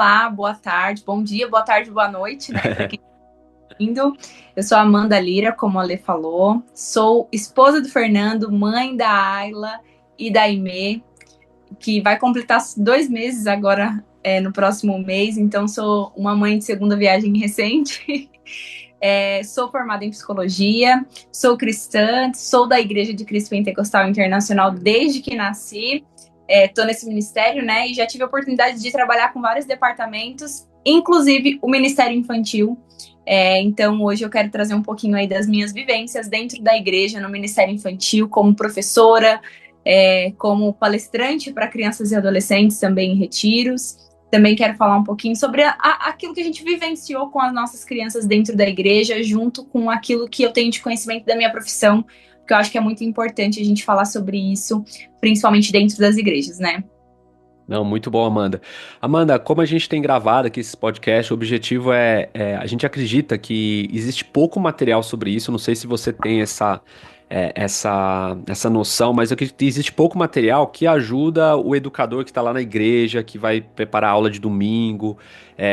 Olá, boa tarde, bom dia, boa tarde, boa noite, né, para quem está vindo. Eu sou a Amanda Lira, como a Lê falou, sou esposa do Fernando, mãe da Ayla e da Aimee, que vai completar 2 meses agora, no próximo mês, então sou uma mãe de segunda viagem recente. Sou formada em psicologia, sou cristã, sou da Igreja de Cristo Pentecostal Internacional desde que nasci. Estou nesse ministério, né? E já tive a oportunidade de trabalhar com vários departamentos, inclusive o Ministério Infantil. Então, hoje eu quero trazer um pouquinho aí das minhas vivências dentro da igreja, no Ministério Infantil, como professora, como palestrante para crianças e adolescentes também em retiros. Também quero falar um pouquinho sobre aquilo que a gente vivenciou com as nossas crianças dentro da igreja, junto com aquilo que eu tenho de conhecimento da minha profissão, porque eu acho que é muito importante a gente falar sobre isso, principalmente dentro das igrejas, né? Não, muito bom, Amanda. Amanda, como a gente tem gravado aqui esse podcast, o objetivo a gente acredita que existe pouco material sobre isso. Não sei se você tem essa noção, mas eu acredito que existe pouco material que ajuda o educador que está lá na igreja, que vai preparar a aula de domingo.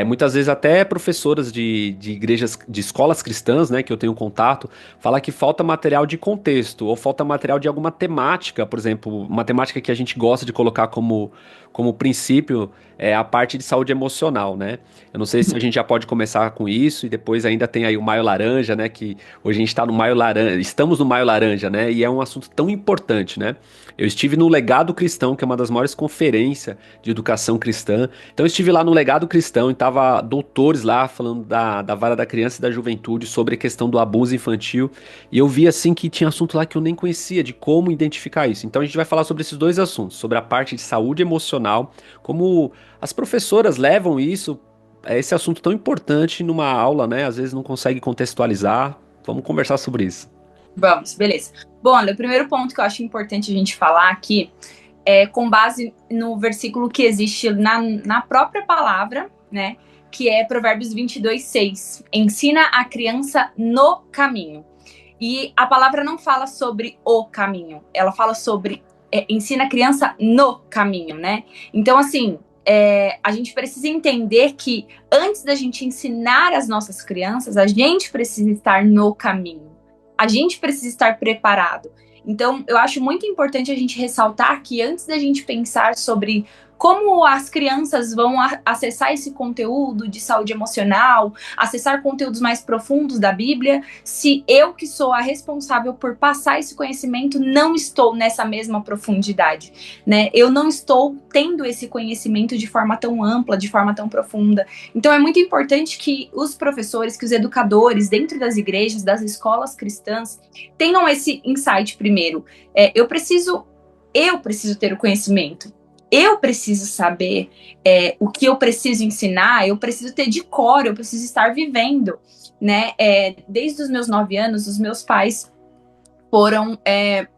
Muitas vezes até professoras de igrejas, de escolas cristãs, né, que eu tenho contato, fala que falta material de contexto, ou falta material de alguma temática, por exemplo, uma temática que a gente gosta de colocar como princípio é a parte de saúde emocional, né? Eu não sei se a gente já pode começar com isso e depois ainda tem aí o Maio Laranja, né? Que hoje a gente está no Maio Laranja, estamos no Maio Laranja, né? E é um assunto tão importante, né? Eu estive no Legado Cristão, que é uma das maiores conferências de educação cristã. Então eu estive lá no Legado Cristão e tava doutores lá falando da vara da criança e da juventude sobre a questão do abuso infantil. E eu vi assim que tinha assunto lá que eu nem conhecia, de como identificar isso. Então a gente vai falar sobre esses dois assuntos, sobre a parte de saúde emocional, como as professoras levam isso, esse assunto tão importante numa aula, né? Às vezes não consegue contextualizar. Vamos conversar sobre isso. Vamos, beleza. Bom, olha, o primeiro ponto que eu acho importante a gente falar aqui é com base no versículo que existe na própria palavra, né? Que é Provérbios 22:6. Ensina a criança no caminho. E a palavra não fala sobre o caminho, ela fala sobre ensina a criança no caminho, né? Então, assim, a gente precisa entender que antes da gente ensinar as nossas crianças, a gente precisa estar no caminho. A gente precisa estar preparado. Então, eu acho muito importante a gente ressaltar que antes da gente pensar sobre como as crianças vão acessar esse conteúdo de saúde emocional, acessar conteúdos mais profundos da Bíblia, se eu, que sou a responsável por passar esse conhecimento, não estou nessa mesma profundidade, né? Eu não estou tendo esse conhecimento de forma tão ampla, de forma tão profunda. Então é muito importante que os professores, que os educadores dentro das igrejas, das escolas cristãs, tenham esse insight primeiro. Eu preciso ter o conhecimento. Eu preciso saber o que eu preciso ensinar, eu preciso ter de cor, eu preciso estar vivendo, né? Desde os meus 9 anos, os meus pais foram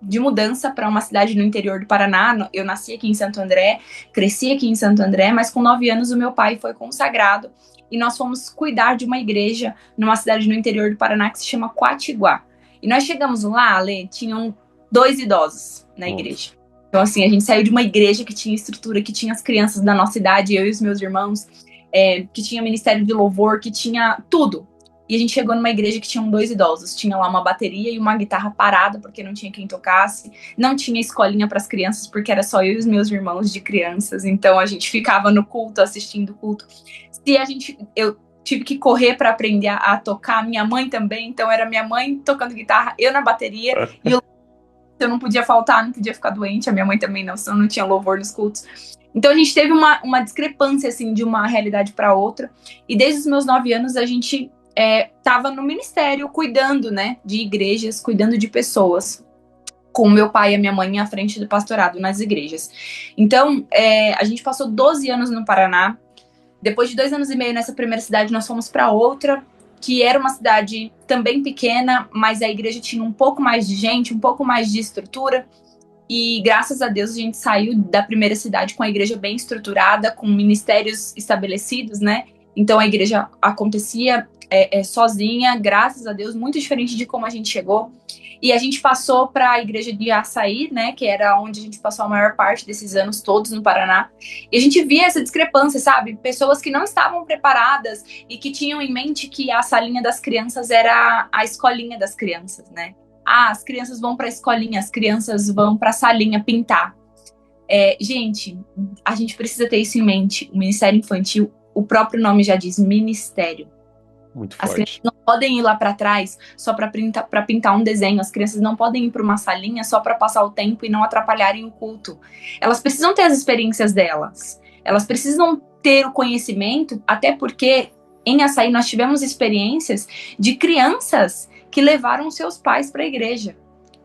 de mudança para uma cidade no interior do Paraná. Eu nasci aqui em Santo André, cresci aqui em Santo André, mas com 9 anos o meu pai foi consagrado e nós fomos cuidar de uma igreja numa cidade no interior do Paraná que se chama Quatiguá. E nós chegamos lá, Ale, tinham 2 idosos na Nossa. igreja. Então, assim, a gente saiu de uma igreja que tinha estrutura, que tinha as crianças da nossa idade, eu e os meus irmãos, que tinha ministério de louvor, que tinha tudo. E a gente chegou numa igreja que tinham 2 idosos. Tinha lá uma bateria e uma guitarra parada, porque não tinha quem tocasse. Não tinha escolinha para as crianças, porque era só eu e os meus irmãos de crianças. Então a gente ficava no culto, assistindo o culto. Eu tive que correr para aprender a tocar, minha mãe também. Então era minha mãe tocando guitarra, eu na bateria. E eu não podia faltar, não podia ficar doente. A minha mãe também não, senão não tinha louvor nos cultos. Então a gente teve uma discrepância, assim, de uma realidade para outra. E desde os meus 9 anos a gente estava no ministério cuidando, né, de igrejas, cuidando de pessoas, com o meu pai e a minha mãe à frente do pastorado nas igrejas. Então, a gente passou 12 anos no Paraná. Depois de 2 anos e meio nessa primeira cidade, nós fomos para outra, que era uma cidade também pequena, mas a igreja tinha um pouco mais de gente, um pouco mais de estrutura. E graças a Deus a gente saiu da primeira cidade com a igreja bem estruturada, com ministérios estabelecidos, né? Então a igreja acontecia sozinha, graças a Deus, muito diferente de como a gente chegou. E a gente passou para a igreja de Açaí, né, que era onde a gente passou a maior parte desses anos todos no Paraná. E a gente via essa discrepância, sabe? Pessoas que não estavam preparadas e que tinham em mente que a salinha das crianças era a escolinha das crianças, né? Ah, as crianças vão para a escolinha, as crianças vão para a salinha pintar. Gente, a gente precisa ter isso em mente. O Ministério Infantil, o próprio nome já diz, ministério. Muito As crianças forte. não podem ir lá para trás só para pintar um desenho. As crianças não podem ir para uma salinha só para passar o tempo e não atrapalharem o culto. Elas precisam ter as experiências delas. Elas precisam ter o conhecimento, até porque em Açaí nós tivemos experiências de crianças que levaram seus pais para a igreja.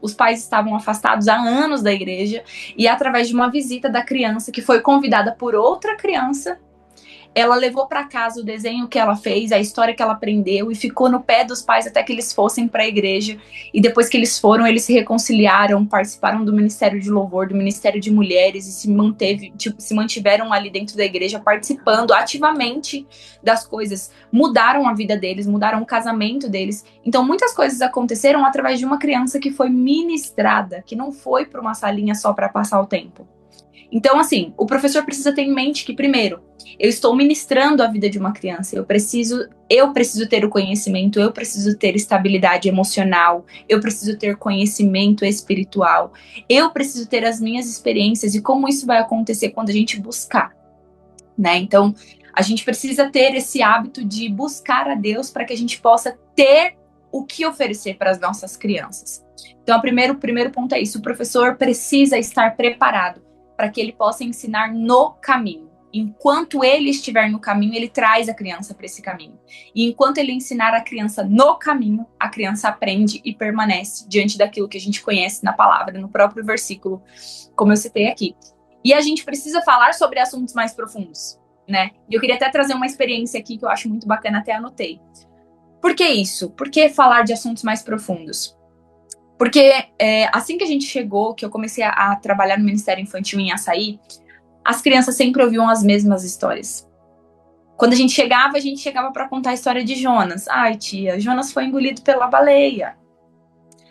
Os pais estavam afastados há anos da igreja e através de uma visita da criança que foi convidada por outra criança, ela levou para casa o desenho que ela fez, a história que ela aprendeu e ficou no pé dos pais até que eles fossem para a igreja. E depois que eles foram, eles se reconciliaram, participaram do Ministério de Louvor, do Ministério de Mulheres e se mantiveram ali dentro da igreja participando ativamente das coisas. Mudaram a vida deles, mudaram o casamento deles. Então muitas coisas aconteceram através de uma criança que foi ministrada, que não foi para uma salinha só para passar o tempo. Então, assim, o professor precisa ter em mente que, primeiro, eu estou ministrando a vida de uma criança, eu preciso ter o conhecimento, eu preciso ter estabilidade emocional, eu preciso ter conhecimento espiritual, eu preciso ter as minhas experiências e como isso vai acontecer quando a gente buscar, né? Então, a gente precisa ter esse hábito de buscar a Deus para que a gente possa ter o que oferecer para as nossas crianças. Então, o primeiro ponto é isso, o professor precisa estar preparado para que ele possa ensinar no caminho. Enquanto ele estiver no caminho, ele traz a criança para esse caminho. E enquanto ele ensinar a criança no caminho, a criança aprende e permanece diante daquilo que a gente conhece na palavra, no próprio versículo, como eu citei aqui. E a gente precisa falar sobre assuntos mais profundos, né? E eu queria até trazer uma experiência aqui que eu acho muito bacana, até anotei. Por que isso? Por que falar de assuntos mais profundos? Porque assim que a gente chegou, que eu comecei a trabalhar no Ministério Infantil em Açaí, as crianças sempre ouviam as mesmas histórias. Quando a gente chegava para contar a história de Jonas. Ai, tia, Jonas foi engolido pela baleia.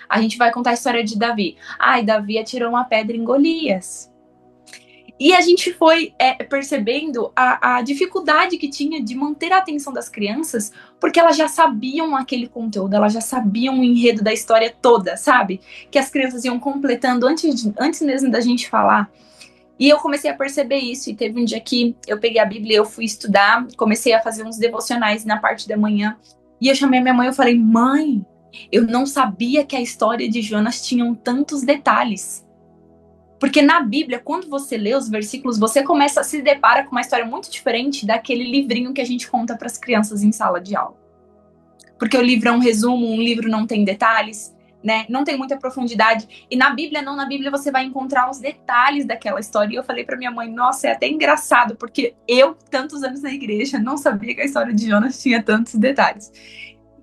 A gente vai contar a história de Davi. Ai, Davi atirou uma pedra em Golias. E a gente foi percebendo a dificuldade que tinha de manter a atenção das crianças, porque elas já sabiam aquele conteúdo, elas já sabiam o enredo da história toda, sabe? Que as crianças iam completando antes mesmo da gente falar. E eu comecei a perceber isso, e teve um dia que eu peguei a Bíblia, eu fui estudar, comecei a fazer uns devocionais na parte da manhã, e eu chamei minha mãe, eu falei, mãe, eu não sabia que a história de Jonas tinha tantos detalhes. Porque na Bíblia, quando você lê os versículos, você começa a se depara com uma história muito diferente daquele livrinho que a gente conta para as crianças em sala de aula. Porque o livro é um resumo, um livro não tem detalhes, né? Não tem muita profundidade. E na Bíblia, não, na Bíblia você vai encontrar os detalhes daquela história. E eu falei para minha mãe, nossa, é até engraçado, porque eu, tantos anos na igreja, não sabia que a história de Jonas tinha tantos detalhes.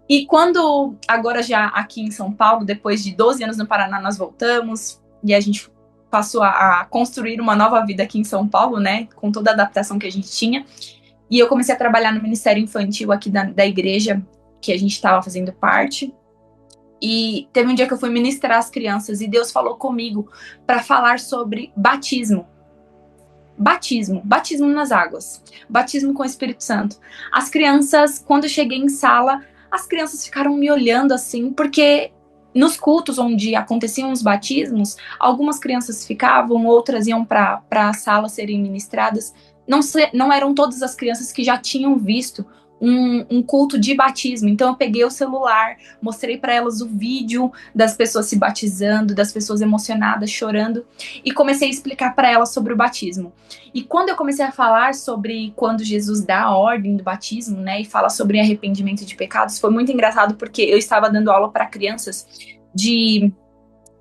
E quando, agora já aqui em São Paulo, depois de 12 anos no Paraná, nós voltamos, e a gente passou a construir uma nova vida aqui em São Paulo, né, com toda a adaptação que a gente tinha, e eu comecei a trabalhar no Ministério Infantil aqui da igreja, que a gente estava fazendo parte, e teve um dia que eu fui ministrar as crianças, e Deus falou comigo para falar sobre batismo nas águas, batismo com o Espírito Santo. As crianças, quando eu cheguei em sala, as crianças ficaram me olhando assim, porque nos cultos onde aconteciam os batismos, algumas crianças ficavam, outras iam para a sala serem ministradas. Não eram todas as crianças que já tinham visto um culto de batismo. Então eu peguei o celular, mostrei para elas o vídeo das pessoas se batizando, das pessoas emocionadas, chorando, e comecei a explicar para elas sobre o batismo. E quando eu comecei a falar sobre quando Jesus dá a ordem do batismo, né, e fala sobre arrependimento de pecados, foi muito engraçado porque eu estava dando aula para crianças de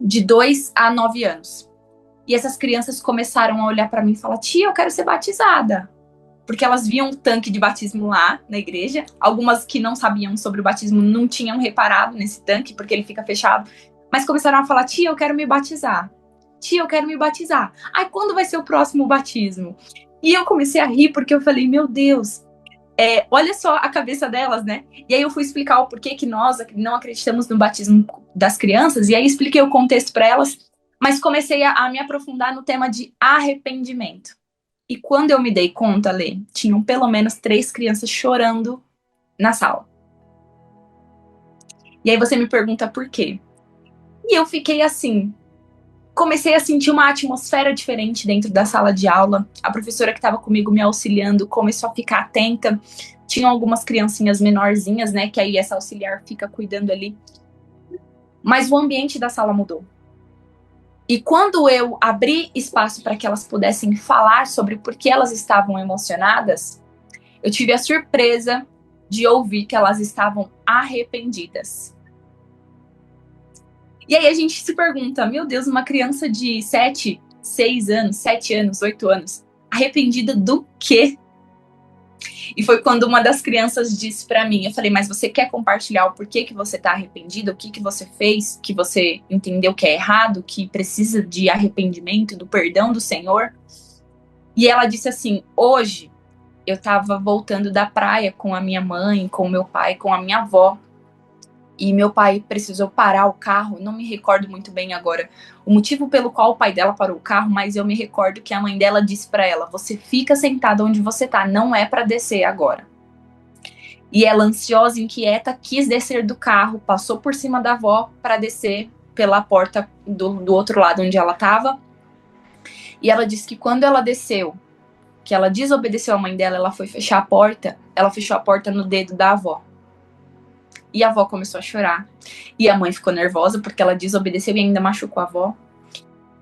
2 a 9 anos. E essas crianças começaram a olhar para mim e falar, tia, eu quero ser batizada. Porque elas viam o tanque de batismo lá na igreja. Algumas que não sabiam sobre o batismo não tinham reparado nesse tanque, porque ele fica fechado. Mas começaram a falar, tia, eu quero me batizar. Tia, eu quero me batizar. Ai, quando vai ser o próximo batismo? E eu comecei a rir, porque eu falei, meu Deus, olha só a cabeça delas, né? E aí eu fui explicar o porquê que nós não acreditamos no batismo das crianças, e aí expliquei o contexto para elas, mas comecei a me aprofundar no tema de arrependimento. E quando eu me dei conta, Lê, tinham pelo menos 3 crianças chorando na sala. E aí você me pergunta por quê? E eu fiquei assim, comecei a sentir uma atmosfera diferente dentro da sala de aula. A professora que estava comigo me auxiliando começou a ficar atenta. Tinham algumas criancinhas menorzinhas, né, que aí essa auxiliar fica cuidando ali. Mas o ambiente da sala mudou. E quando eu abri espaço para que elas pudessem falar sobre por que elas estavam emocionadas, eu tive a surpresa de ouvir que elas estavam arrependidas. E aí a gente se pergunta, meu Deus, uma criança de 7 anos, 7 anos, 8 anos, arrependida do quê? E foi quando uma das crianças disse para mim, eu falei, mas você quer compartilhar o porquê que você tá arrependida? O que você fez, que você entendeu que é errado, que precisa de arrependimento, do perdão do Senhor? E ela disse assim, hoje eu tava voltando da praia com a minha mãe, com o meu pai, com a minha avó. E meu pai precisou parar o carro, não me recordo muito bem agora o motivo pelo qual o pai dela parou o carro, mas eu me recordo que a mãe dela disse para ela, você fica sentada onde você tá, não é para descer agora. E ela, ansiosa, inquieta, quis descer do carro, passou por cima da avó para descer pela porta do outro lado onde ela tava. E ela disse que quando ela desceu, que ela desobedeceu a mãe dela, ela foi fechar a porta, ela fechou a porta no dedo da avó. E a avó começou a chorar. E a mãe ficou nervosa porque ela desobedeceu e ainda machucou a avó.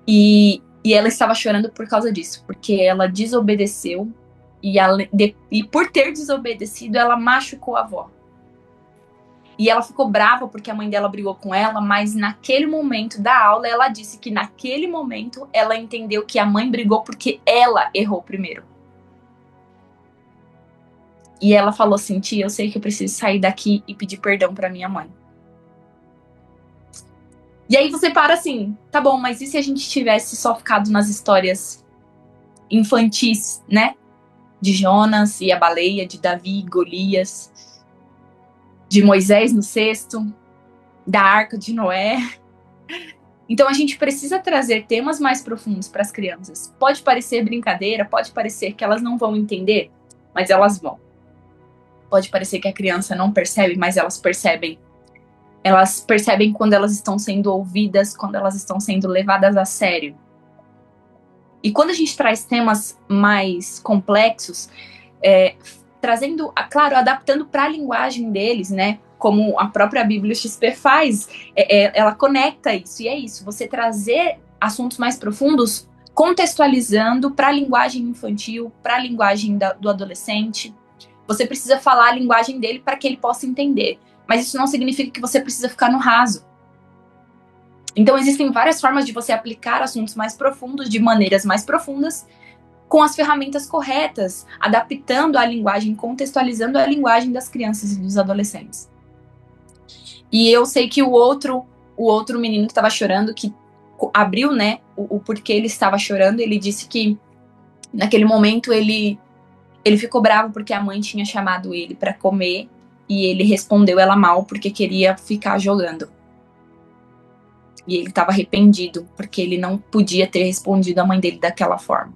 E ela estava chorando por causa disso. Porque ela desobedeceu. E por ter desobedecido, ela machucou a avó. E ela ficou brava porque a mãe dela brigou com ela. Mas naquele momento da aula, ela disse que naquele momento ela entendeu que a mãe brigou porque ela errou primeiro. E ela falou assim, tia, eu sei que eu preciso sair daqui e pedir perdão pra minha mãe. E aí você para assim, tá bom, mas e se a gente tivesse só ficado nas histórias infantis, né? De Jonas e a baleia, de Davi e Golias, de Moisés no cesto, da Arca de Noé. Então a gente precisa trazer temas mais profundos para as crianças. Pode parecer brincadeira, pode parecer que elas não vão entender, mas elas vão. Pode parecer que a criança não percebe, mas elas percebem. Elas percebem quando elas estão sendo ouvidas, quando elas estão sendo levadas a sério. E quando a gente traz temas mais complexos, trazendo, claro, adaptando para a linguagem deles, né? Como a própria Bíblia XP faz, ela conecta isso. E é isso, você trazer assuntos mais profundos, contextualizando para a linguagem infantil, para a linguagem do adolescente. Você precisa falar a linguagem dele para que ele possa entender. Mas isso não significa que você precisa ficar no raso. Então, existem várias formas de você aplicar assuntos mais profundos, de maneiras mais profundas, com as ferramentas corretas, adaptando a linguagem, contextualizando a linguagem das crianças e dos adolescentes. E eu sei que o outro menino que estava chorando, que abriu, né, o porquê ele estava chorando, ele disse que, naquele momento, ele ficou bravo porque a mãe tinha chamado ele para comer e ele respondeu ela mal porque queria ficar jogando. E ele estava arrependido porque ele não podia ter respondido a mãe dele daquela forma.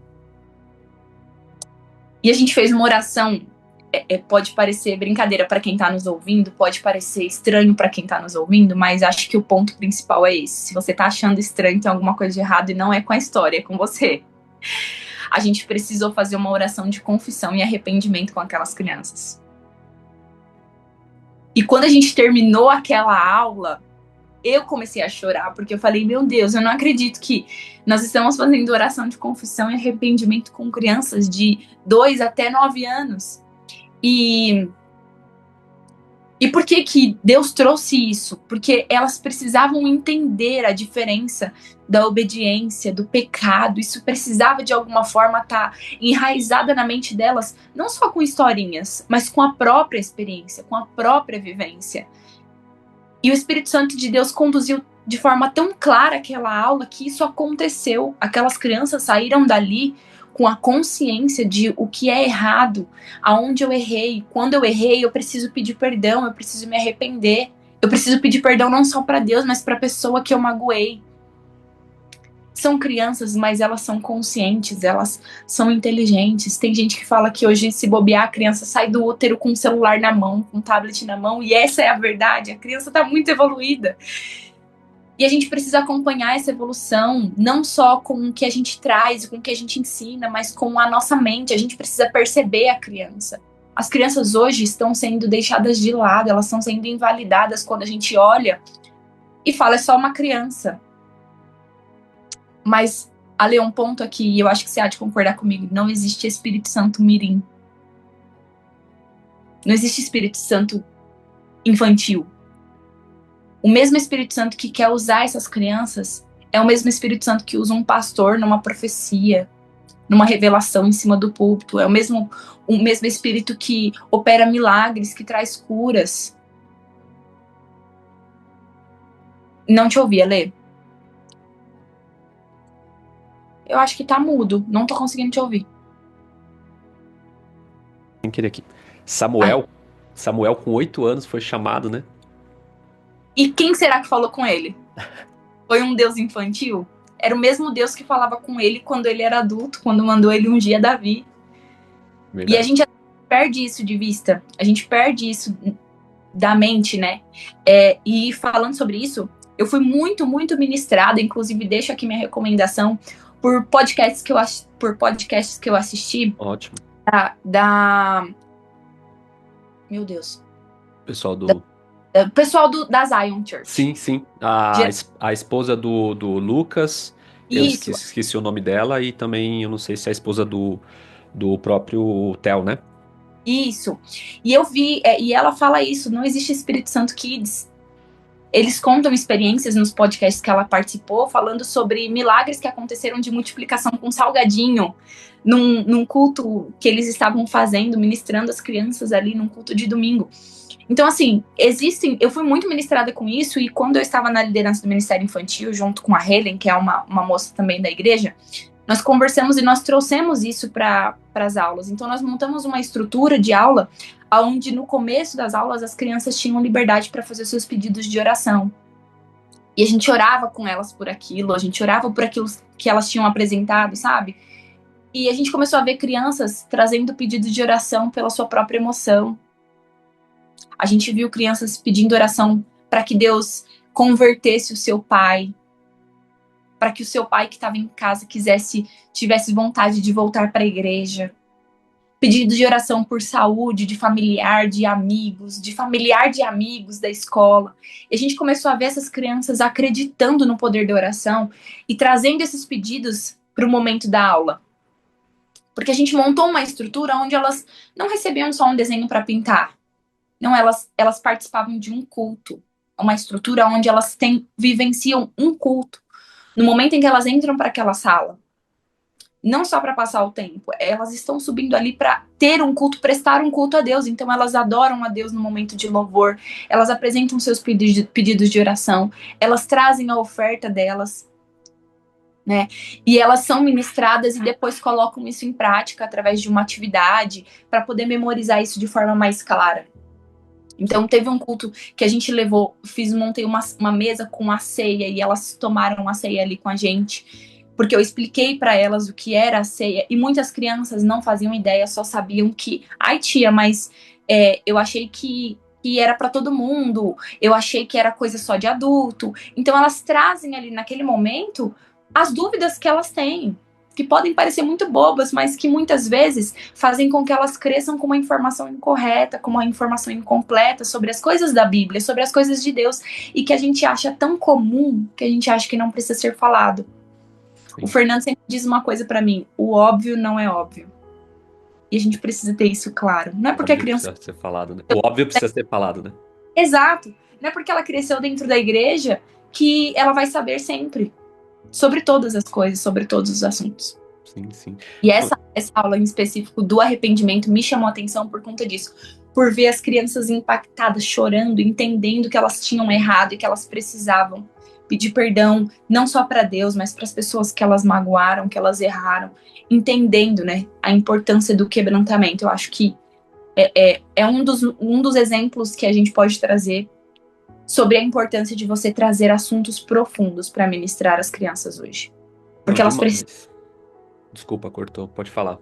E a gente fez uma oração, pode parecer brincadeira para quem está nos ouvindo, pode parecer estranho para quem está nos ouvindo, mas acho que o ponto principal é esse. Se você está achando estranho, tem alguma coisa de errado e não é com a história, é com você. A gente precisou fazer uma oração de confissão e arrependimento com aquelas crianças. E quando a gente terminou aquela aula, eu comecei a chorar, porque eu falei, meu Deus, eu não acredito que nós estamos fazendo oração de confissão e arrependimento com crianças de 2 até 9 anos. E por que Deus trouxe isso? Porque elas precisavam entender a diferença da obediência, do pecado. Isso precisava, de alguma forma, estar enraizada na mente delas, não só com historinhas, mas com a própria experiência, com a própria vivência. E o Espírito Santo de Deus conduziu de forma tão clara aquela aula que isso aconteceu. Aquelas crianças saíram dali com a consciência de o que é errado, aonde eu errei, quando eu errei, eu preciso pedir perdão, eu preciso me arrepender. Eu preciso pedir perdão não só para Deus, mas para a pessoa que eu magoei. São crianças, mas elas são conscientes, elas são inteligentes. Tem gente que fala que hoje, se bobear, a criança sai do útero com um celular na mão, com um tablet na mão, e essa é a verdade. A criança está muito evoluída. E a gente precisa acompanhar essa evolução, não só com o que a gente traz, com o que a gente ensina, mas com a nossa mente. A gente precisa perceber a criança. As crianças hoje estão sendo deixadas de lado, elas estão sendo invalidadas quando a gente olha e fala, é só uma criança. Mas, Ale, um ponto aqui, e eu acho que você há de concordar comigo, não existe Espírito Santo mirim. Não existe Espírito Santo infantil. O mesmo Espírito Santo que quer usar essas crianças é o mesmo Espírito Santo que usa um pastor numa profecia, numa revelação em cima do púlpito. É o mesmo Espírito que opera milagres, que traz curas. Não te ouvi, Ale. Eu acho que tá mudo. Não tô conseguindo te ouvir. Sem querer aqui. Samuel com 8 anos foi chamado, né? E quem será que falou com ele? Foi um Deus infantil? Era o mesmo Deus que falava com ele quando ele era adulto, quando mandou ele ungir a Davi. Verdade. E a gente perde isso de vista. A gente perde isso da mente, né? E falando sobre isso, eu fui muito, muito ministrada. Inclusive, deixo aqui minha recomendação por podcasts que eu assisti. Ótimo. Meu Deus. Pessoal da Zion Church. Sim. A esposa do Lucas. Isso. Eu esqueci o nome dela. E também, eu não sei se é a esposa do próprio Theo, né? Isso. E eu vi, e ela fala isso, não existe Espírito Santo Kids. Eles contam experiências nos podcasts que ela participou, falando sobre milagres que aconteceram de multiplicação com salgadinho, num culto que eles estavam fazendo, ministrando as crianças ali num culto de domingo. Então, assim, eu fui muito ministrada com isso, e quando eu estava na liderança do Ministério Infantil, junto com a Helen, que é uma moça também da igreja, nós conversamos e nós trouxemos isso para as aulas. Então, nós montamos uma estrutura de aula onde, no começo das aulas, as crianças tinham liberdade para fazer seus pedidos de oração. E a gente orava com elas por aquilo, a gente orava por aquilo que elas tinham apresentado, sabe? E a gente começou a ver crianças trazendo pedido de oração pela sua própria emoção. A gente viu crianças pedindo oração para que Deus convertesse o seu pai, para que o seu pai que estava em casa tivesse vontade de voltar para a igreja. Pedido de oração por saúde, de familiar de amigos da escola. E a gente começou a ver essas crianças acreditando no poder da oração e trazendo esses pedidos para o momento da aula. Porque a gente montou uma estrutura onde elas não recebiam só um desenho para pintar. Não, elas participavam de um culto. Uma estrutura onde elas vivenciam um culto. No momento em que elas entram para aquela sala, não só para passar o tempo, elas estão subindo ali para ter um culto, prestar um culto a Deus. Então elas adoram a Deus no momento de louvor, elas apresentam seus pedidos de oração, elas trazem a oferta delas, né? E elas são ministradas e depois colocam isso em prática através de uma atividade para poder memorizar isso de forma mais clara. Então, teve um culto que a gente montei uma mesa com a ceia, e elas tomaram a ceia ali com a gente, porque eu expliquei para elas o que era a ceia, e muitas crianças não faziam ideia, só sabiam que, ai tia, mas eu achei que era para todo mundo, eu achei que era coisa só de adulto. Então, elas trazem ali naquele momento as dúvidas que elas têm, que podem parecer muito bobas, mas que muitas vezes fazem com que elas cresçam com uma informação incorreta, com uma informação incompleta sobre as coisas da Bíblia, sobre as coisas de Deus, e que a gente acha tão comum, que a gente acha que não precisa ser falado. Sim. O Fernando sempre diz uma coisa pra mim: o óbvio não é óbvio. E a gente precisa ter isso claro. Não é porque a criança... precisa ser falado, né? O óbvio precisa ser falado, né? Exato. Não é porque ela cresceu dentro da igreja que ela vai saber sempre sobre todas as coisas, sobre todos os assuntos. Sim. E essa aula em específico do arrependimento me chamou a atenção por conta disso. Por ver as crianças impactadas, chorando, entendendo que elas tinham errado e que elas precisavam pedir perdão não só para Deus, mas para as pessoas que elas magoaram, que elas erraram, entendendo, né, a importância do quebrantamento. Eu acho que é um dos exemplos que a gente pode trazer sobre a importância de você trazer assuntos profundos para ministrar às crianças hoje. Não, Porque demais. Desculpa, cortou. Pode falar.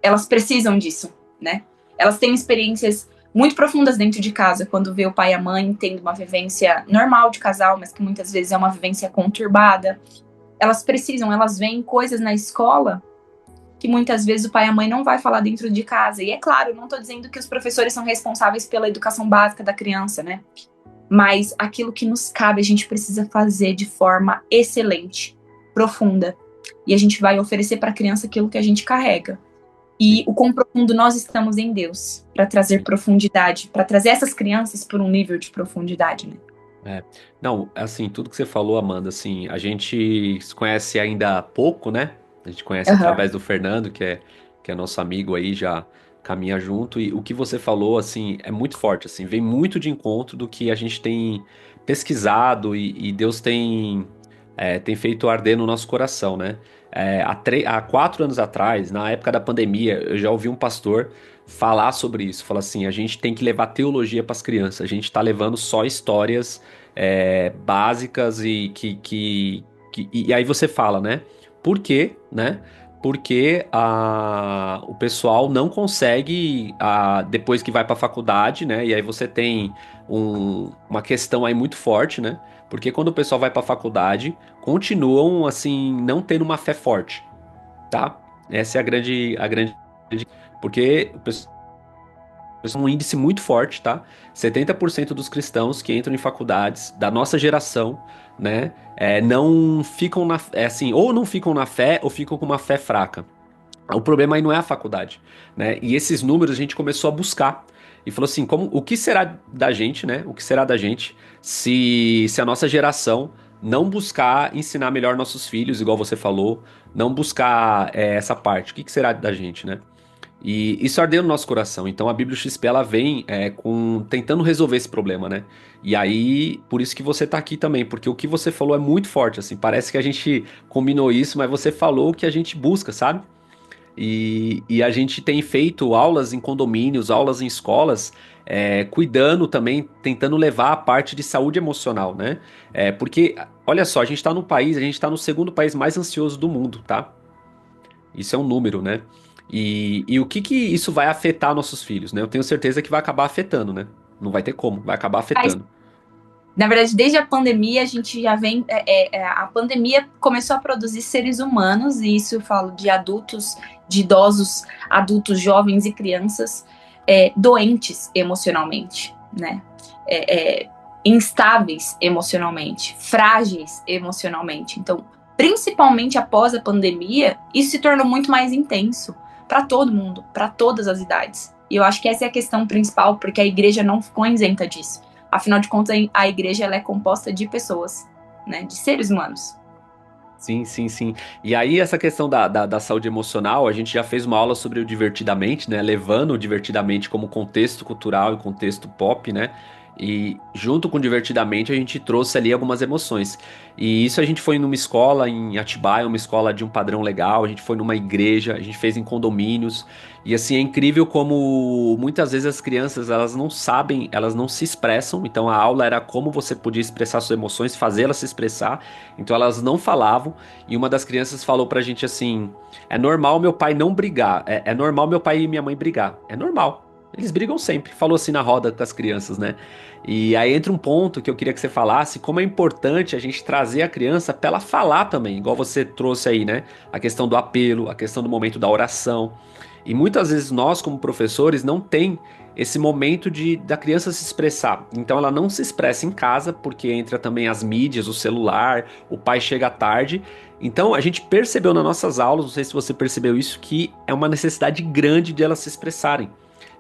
elas precisam disso, né? Elas têm experiências muito profundas dentro de casa, quando vê o pai e a mãe tendo uma vivência normal de casal, mas que muitas vezes é uma vivência conturbada. Elas veem coisas na escola que muitas vezes o pai e a mãe não vai falar dentro de casa. E é claro, não estou dizendo que os professores são responsáveis pela educação básica da criança, né? Mas aquilo que nos cabe, a gente precisa fazer de forma excelente, profunda. E a gente vai oferecer para a criança aquilo que a gente carrega. E o quão profundo nós estamos em Deus, para trazer profundidade, para trazer essas crianças por um nível de profundidade, né? Não, assim, tudo que você falou, Amanda, assim, a gente se conhece ainda pouco, né? A gente conhece Uhum. através do Fernando, que é nosso amigo aí, já caminha junto, e o que você falou, assim, é muito forte, assim, vem muito de encontro do que a gente tem pesquisado e Deus tem feito arder no nosso coração, né? Há 4 anos atrás, na época da pandemia, eu já ouvi um pastor falar sobre isso, falar assim, a gente tem que levar teologia para as crianças, a gente está levando só histórias básicas e aí você fala, né? Por quê, né? Porque o pessoal não consegue, depois que vai para a faculdade, né? E aí você tem uma questão aí muito forte, né? Porque quando o pessoal vai para a faculdade, continuam, assim, não tendo uma fé forte, tá? Essa é a grande, porque o pessoal um índice muito forte, tá? 70% dos cristãos que entram em faculdades da nossa geração, né, não ficam assim, ou não ficam na fé ou ficam com uma fé fraca. O problema aí não é a faculdade, né? E esses números a gente começou a buscar e falou assim, o que será da gente, né? O que será da gente se a nossa geração não buscar ensinar melhor nossos filhos, igual você falou, não buscar essa parte? O que será da gente, né? E isso ardeu no nosso coração. Então a Bíblia XP ela vem tentando resolver esse problema, né? E aí, por isso que você tá aqui também, porque o que você falou é muito forte, assim. Parece que a gente combinou isso, mas você falou o que a gente busca, sabe? E a gente tem feito aulas em condomínios, aulas em escolas, cuidando também, tentando levar a parte de saúde emocional, né? Porque, olha só, a gente tá no segundo país mais ansioso do mundo, tá? Isso é um número, né? E o que isso vai afetar nossos filhos, né? Eu tenho certeza que vai acabar afetando, né? Não vai ter como, vai acabar afetando. Na verdade, desde a pandemia, a gente já vem. A pandemia começou a produzir seres humanos, e isso eu falo de adultos, de idosos, adultos, jovens e crianças, doentes emocionalmente, né? Instáveis emocionalmente, frágeis emocionalmente. Então, principalmente após a pandemia, isso se tornou muito mais intenso para todo mundo, para todas as idades. E eu acho que essa é a questão principal, porque a igreja não ficou isenta disso. Afinal de contas, a igreja ela é composta de pessoas, né, de seres humanos. Sim, sim, sim. E aí, essa questão da saúde emocional, a gente já fez uma aula sobre o divertidamente, né? Levando o divertidamente como contexto cultural e contexto pop, né? E junto com o divertidamente, a gente trouxe ali algumas emoções. E isso a gente foi numa escola em Atibaia, uma escola de um padrão legal, a gente foi numa igreja, a gente fez em condomínios. E assim, é incrível como muitas vezes as crianças, elas não sabem, elas não se expressam. Então a aula era como você podia expressar suas emoções, fazê-las se expressar. Então elas não falavam. E uma das crianças falou pra gente assim: é normal meu pai não brigar. É normal meu pai e minha mãe brigar. É normal. Eles brigam sempre. Falou assim na roda com as crianças, né? E aí entra um ponto que eu queria que você falasse, como é importante a gente trazer a criança pra ela falar também, igual você trouxe aí, né? A questão do apelo, a questão do momento da oração. E muitas vezes nós, como professores, não tem esse momento da criança se expressar. Então ela não se expressa em casa, porque entra também as mídias, o celular, o pai chega tarde. Então a gente percebeu nas nossas aulas, não sei se você percebeu isso, que é uma necessidade grande de elas se expressarem,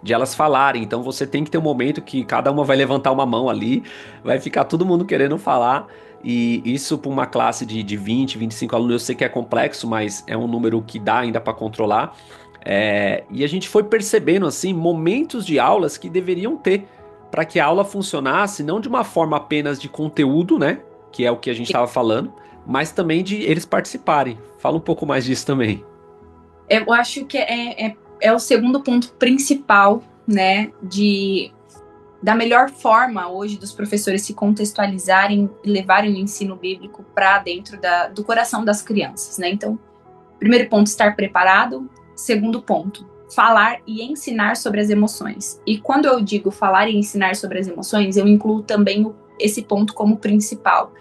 de elas falarem. Então você tem que ter um momento que cada uma vai levantar uma mão ali, vai ficar todo mundo querendo falar. E isso para uma classe de 20, 25 alunos, eu sei que é complexo, mas é um número que dá ainda para controlar. E a gente foi percebendo assim momentos de aulas que deveriam ter para que a aula funcionasse não de uma forma apenas de conteúdo, né? que é o que a gente estava falando, mas também de eles participarem. Fala um pouco mais disso também. Eu acho que é o segundo ponto principal, né, da melhor forma hoje dos professores se contextualizarem e levarem o ensino bíblico para dentro do coração das crianças, né? Então, primeiro ponto, estar preparado. Segundo ponto, falar e ensinar sobre as emoções. E quando eu digo falar e ensinar sobre as emoções, eu incluo também esse ponto como principal,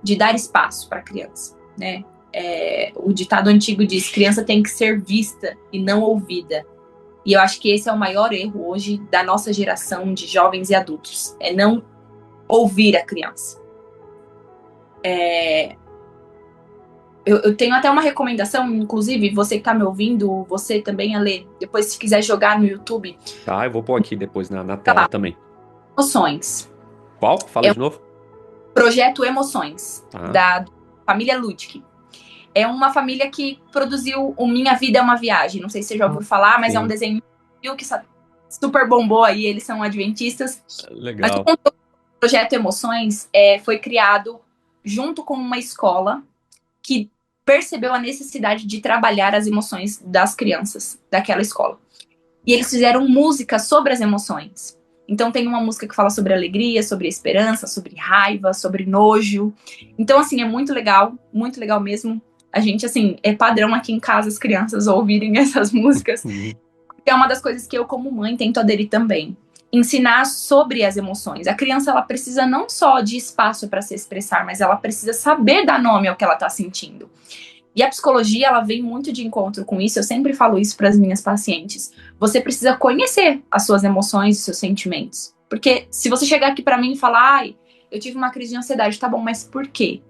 de dar espaço para a criança, né? O ditado antigo diz: criança tem que ser vista e não ouvida. E eu acho que esse é o maior erro hoje da nossa geração de jovens e adultos, é não ouvir a criança. Eu tenho até uma recomendação, inclusive, você que está me ouvindo, você também, Ale, depois se quiser jogar no YouTube. Tá, eu vou pôr aqui depois na tela também. Emoções. Qual? Fala de novo. Projeto Emoções, da família Ludwig. É uma família que produziu o Minha Vida é uma Viagem. Não sei se você já ouviu falar, mas sim, é um desenho que super bombou aí. Eles são adventistas. Legal. Mas o Projeto Emoções foi criado junto com uma escola que percebeu a necessidade de trabalhar as emoções das crianças daquela escola. E eles fizeram música sobre as emoções. Então tem uma música que fala sobre alegria, sobre esperança, sobre raiva, sobre nojo. Então, assim, é muito legal mesmo. A gente, assim, é padrão aqui em casa as crianças ouvirem essas músicas. É uma das coisas que eu, como mãe, tento aderir também. Ensinar sobre as emoções. A criança, ela precisa não só de espaço para se expressar, mas ela precisa saber dar nome ao que ela está sentindo. E a psicologia, ela vem muito de encontro com isso. Eu sempre falo isso para as minhas pacientes. Você precisa conhecer as suas emoções e seus sentimentos. Porque se você chegar aqui para mim e falar: ai, eu tive uma crise de ansiedade, tá bom, mas por quê?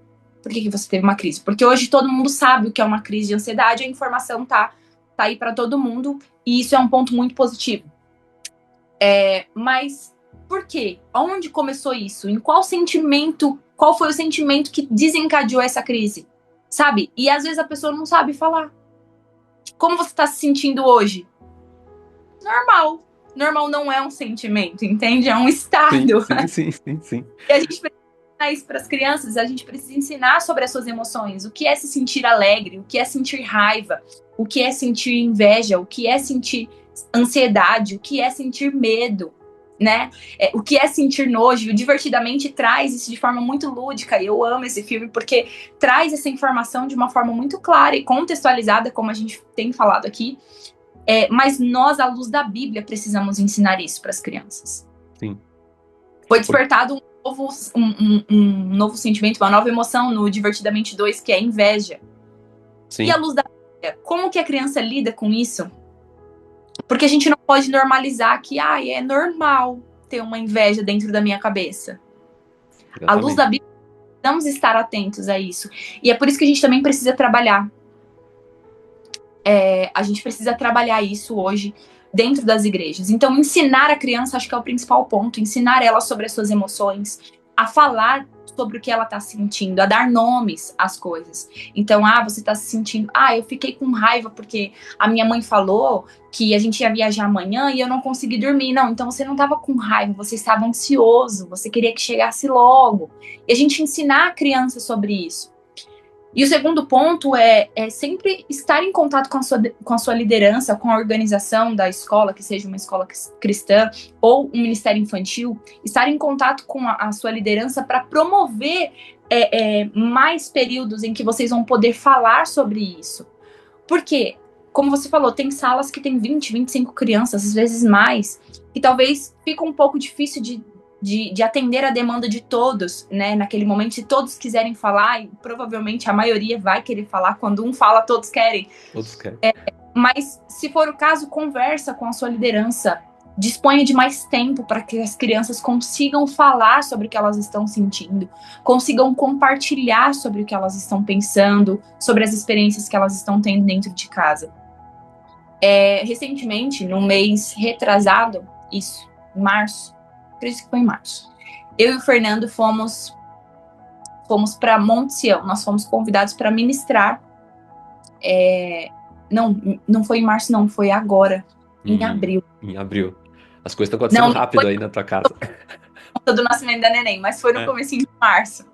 Por que você teve uma crise? Porque hoje todo mundo sabe o que é uma crise de ansiedade, a informação tá aí para todo mundo, e isso é um ponto muito positivo. Mas por quê? Onde começou isso? Em qual sentimento? Qual foi o sentimento que desencadeou essa crise? Sabe? E às vezes a pessoa não sabe falar. Como você tá se sentindo hoje? Normal. Normal não é um sentimento, entende? É um estado. Sim. E a gente precisa ensinar isso para as crianças, a gente precisa ensinar sobre as suas emoções. O que é se sentir alegre, o que é sentir raiva, o que é sentir inveja, o que é sentir ansiedade, o que é sentir medo, né? O que é sentir nojo. O Divertidamente traz isso de forma muito lúdica, e eu amo esse filme porque traz essa informação de uma forma muito clara e contextualizada, como a gente tem falado aqui. Mas nós, à luz da Bíblia, precisamos ensinar isso para as crianças. Sim. Foi despertado um novo sentimento, uma nova emoção no Divertidamente 2, que é a inveja. Sim. E à luz da Bíblia, como que a criança lida com isso? Porque a gente não pode normalizar que é normal ter uma inveja dentro da minha cabeça. Exatamente. À luz da Bíblia, precisamos estar atentos a isso. E é por isso que a gente também precisa trabalhar. A gente precisa trabalhar isso hoje dentro das igrejas. Então, ensinar a criança, acho que é o principal ponto. Ensinar ela sobre as suas emoções, a falar sobre o que ela está sentindo, a dar nomes às coisas. Então, você está se sentindo... eu fiquei com raiva porque a minha mãe falou que a gente ia viajar amanhã e eu não consegui dormir. Não, então você não estava com raiva, você estava ansioso, você queria que chegasse logo. E a gente ensinar a criança sobre isso. E o segundo ponto é sempre estar em contato com a sua liderança, com a organização da escola, que seja uma escola cristã ou um ministério infantil, estar em contato com a sua liderança para promover mais períodos em que vocês vão poder falar sobre isso. Porque, como você falou, tem salas que tem 20, 25 crianças, às vezes mais, e talvez fica um pouco difícil de atender a demanda de todos, né? Naquele momento, se todos quiserem falar, e provavelmente a maioria vai querer falar, quando um fala, todos querem. Todos querem. Mas, se for o caso, conversa com a sua liderança, disponha de mais tempo para que as crianças consigam falar sobre o que elas estão sentindo, consigam compartilhar sobre o que elas estão pensando, sobre as experiências que elas estão tendo dentro de casa. Recentemente, no mês retrasado, isso, em março, acredito que foi em março, eu e o Fernando fomos para Monte Sião. Nós fomos convidados para ministrar. Não foi em março, não, foi agora, em abril. Em abril. As coisas estão acontecendo rápido aí na tua casa. Do nascimento da neném, mas foi no comecinho de março.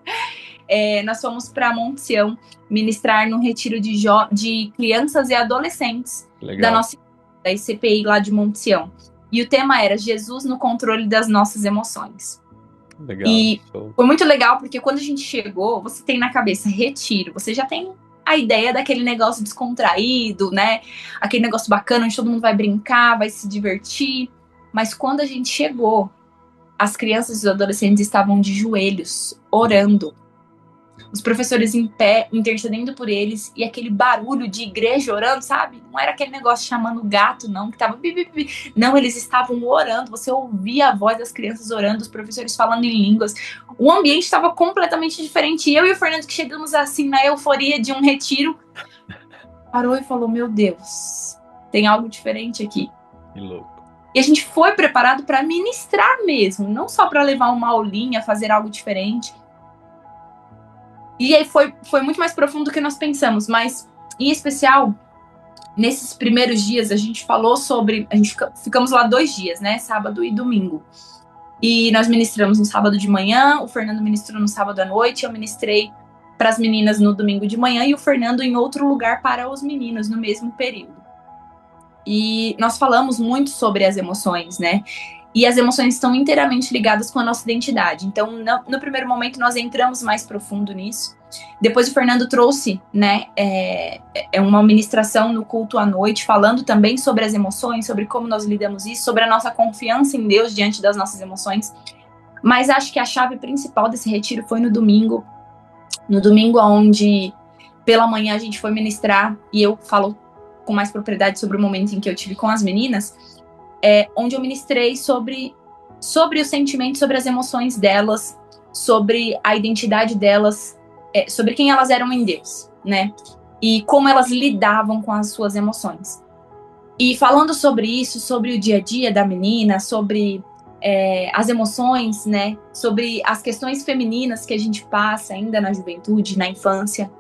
nós fomos para Monte Sião ministrar no retiro de crianças e adolescentes da nossa da ICPI lá de Monte Sião. E o tema era Jesus no controle das nossas emoções. Legal. E foi muito legal, porque quando a gente chegou, você tem na cabeça retiro, você já tem a ideia daquele negócio descontraído, né? Aquele negócio bacana, onde todo mundo vai brincar, vai se divertir. Mas quando a gente chegou, as crianças e os adolescentes estavam de joelhos, orando. Os professores em pé, intercedendo por eles, e aquele barulho de igreja orando, sabe? Não era aquele negócio chamando o gato, não, que tava... Não, eles estavam orando, você ouvia a voz das crianças orando, os professores falando em línguas. O ambiente estava completamente diferente. E eu e o Fernando, que chegamos assim, na euforia de um retiro, parou e falou, meu Deus, tem algo diferente aqui. Que louco. E a gente foi preparado para ministrar mesmo, não só para levar uma aulinha, fazer algo diferente. E aí foi muito mais profundo do que nós pensamos, mas, em especial, nesses primeiros dias, a gente falou sobre... A gente ficamos lá 2 dias, né? Sábado e domingo. E nós ministramos no sábado de manhã, o Fernando ministrou no sábado à noite, eu ministrei para as meninas no domingo de manhã e o Fernando em outro lugar para os meninos, no mesmo período. E nós falamos muito sobre as emoções, né? E as emoções estão inteiramente ligadas com a nossa identidade. Então, no primeiro momento, nós entramos mais profundo nisso. Depois o Fernando trouxe, né, uma ministração no culto à noite, falando também sobre as emoções, sobre como nós lidamos isso, sobre a nossa confiança em Deus diante das nossas emoções. Mas acho que a chave principal desse retiro foi no domingo. No domingo, onde pela manhã a gente foi ministrar, e eu falo com mais propriedade sobre o momento em que eu tive com as meninas, onde eu ministrei sobre os sentimentos, sobre as emoções delas, sobre a identidade delas, sobre quem elas eram em Deus, né? E como elas lidavam com as suas emoções. E falando sobre isso, sobre o dia a dia da menina, sobre as emoções, né? Sobre as questões femininas que a gente passa ainda na juventude, na infância.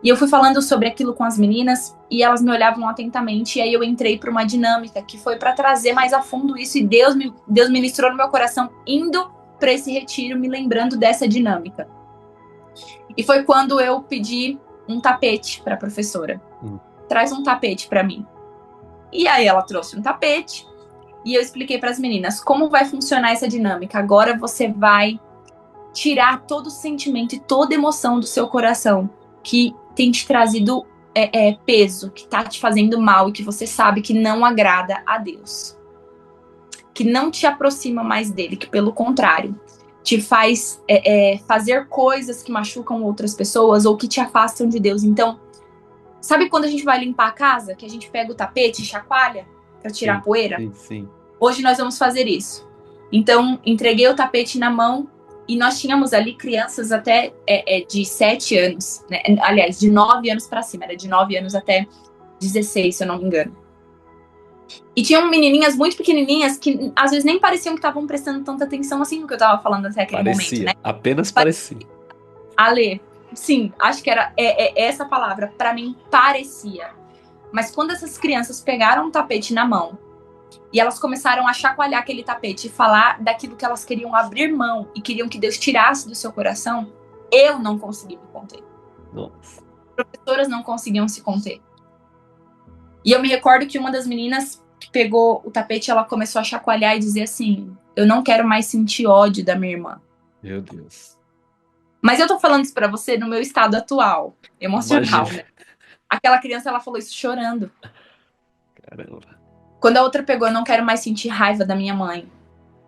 E eu fui falando sobre aquilo com as meninas e elas me olhavam atentamente. E aí eu entrei para uma dinâmica que foi para trazer mais a fundo isso. E Deus ministrou no meu coração indo para esse retiro, me lembrando dessa dinâmica. E foi quando eu pedi um tapete para a professora. Traz um tapete para mim. E aí ela trouxe um tapete e eu expliquei para as meninas como vai funcionar essa dinâmica. Agora você vai tirar todo o sentimento e toda emoção do seu coração que tem te trazido peso, que tá te fazendo mal e que você sabe que não agrada a Deus. Que não te aproxima mais dele, que pelo contrário, te faz fazer coisas que machucam outras pessoas ou que te afastam de Deus. Então, sabe quando a gente vai limpar a casa, que a gente pega o tapete e chacoalha para tirar a poeira? Sim. Hoje nós vamos fazer isso. Então, entreguei o tapete na mão e nós tínhamos ali crianças até de 7 anos, né? Aliás, de 9 anos para cima, era de 9 anos até 16, se eu não me engano. E tinham menininhas muito pequenininhas que às vezes nem pareciam que estavam prestando tanta atenção assim no que eu tava falando até aquele momento, né? Apenas parecia. Ale, sim, acho que era essa palavra, para mim parecia. Mas quando essas crianças pegaram um tapete na mão e elas começaram a chacoalhar aquele tapete e falar daquilo que elas queriam abrir mão e queriam que Deus tirasse do seu coração, eu não consegui me conter. Nossa. As professoras não conseguiam se conter. E eu me recordo que uma das meninas que pegou o tapete, ela começou a chacoalhar e dizer assim, eu não quero mais sentir ódio da minha irmã. Meu Deus. Mas eu tô falando isso pra você no meu estado atual, emocional, né? Aquela criança, ela falou isso chorando. Caramba. Quando a outra pegou, eu não quero mais sentir raiva da minha mãe.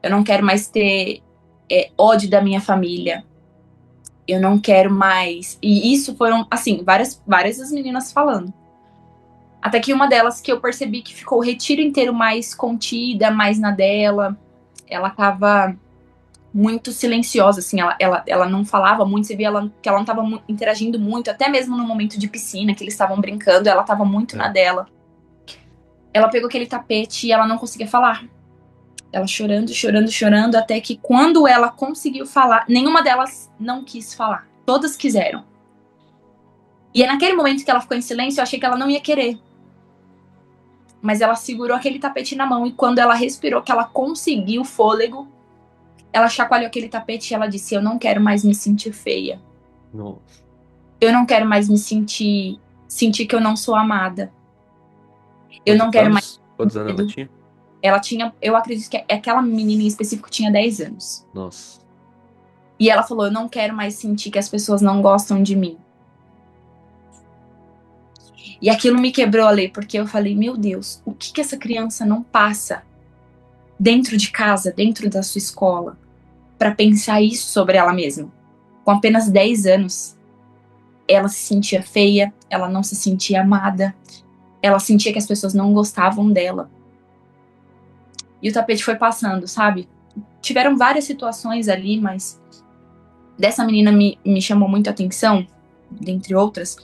Eu não quero mais ter ódio da minha família. Eu não quero mais... E isso foram, assim, várias das meninas falando. Até que uma delas que eu percebi que ficou o retiro inteiro mais contida, mais na dela. Ela tava muito silenciosa, assim. Ela não falava muito. Você via que ela não tava interagindo muito. Até mesmo no momento de piscina, que eles estavam brincando. Ela tava muito na dela. Ela pegou aquele tapete e ela não conseguia falar. Ela chorando, até que quando ela conseguiu falar, nenhuma delas não quis falar. Todas quiseram. E é naquele momento que ela ficou em silêncio, eu achei que ela não ia querer. Mas ela segurou aquele tapete na mão e quando ela respirou, que ela conseguiu fôlego, ela chacoalhou aquele tapete e ela disse, eu não quero mais me sentir feia. Nossa. Eu não quero mais sentir que eu não sou amada. Eu não Quantos quero mais anos? Quantos anos ela medo. tinha? Ela tinha, eu acredito que aquela menina em específico tinha 10 anos. Nossa. E ela falou, eu não quero mais sentir que as pessoas não gostam de mim. E aquilo me quebrou, Ale, porque eu falei, meu Deus, o que essa criança não passa dentro de casa, dentro da sua escola, para pensar isso sobre ela mesma? Com apenas 10 anos, ela se sentia feia, ela não se sentia amada, ela sentia que as pessoas não gostavam dela. E o tapete foi passando, sabe? Tiveram várias situações ali, mas dessa menina me chamou muito a atenção, dentre outras.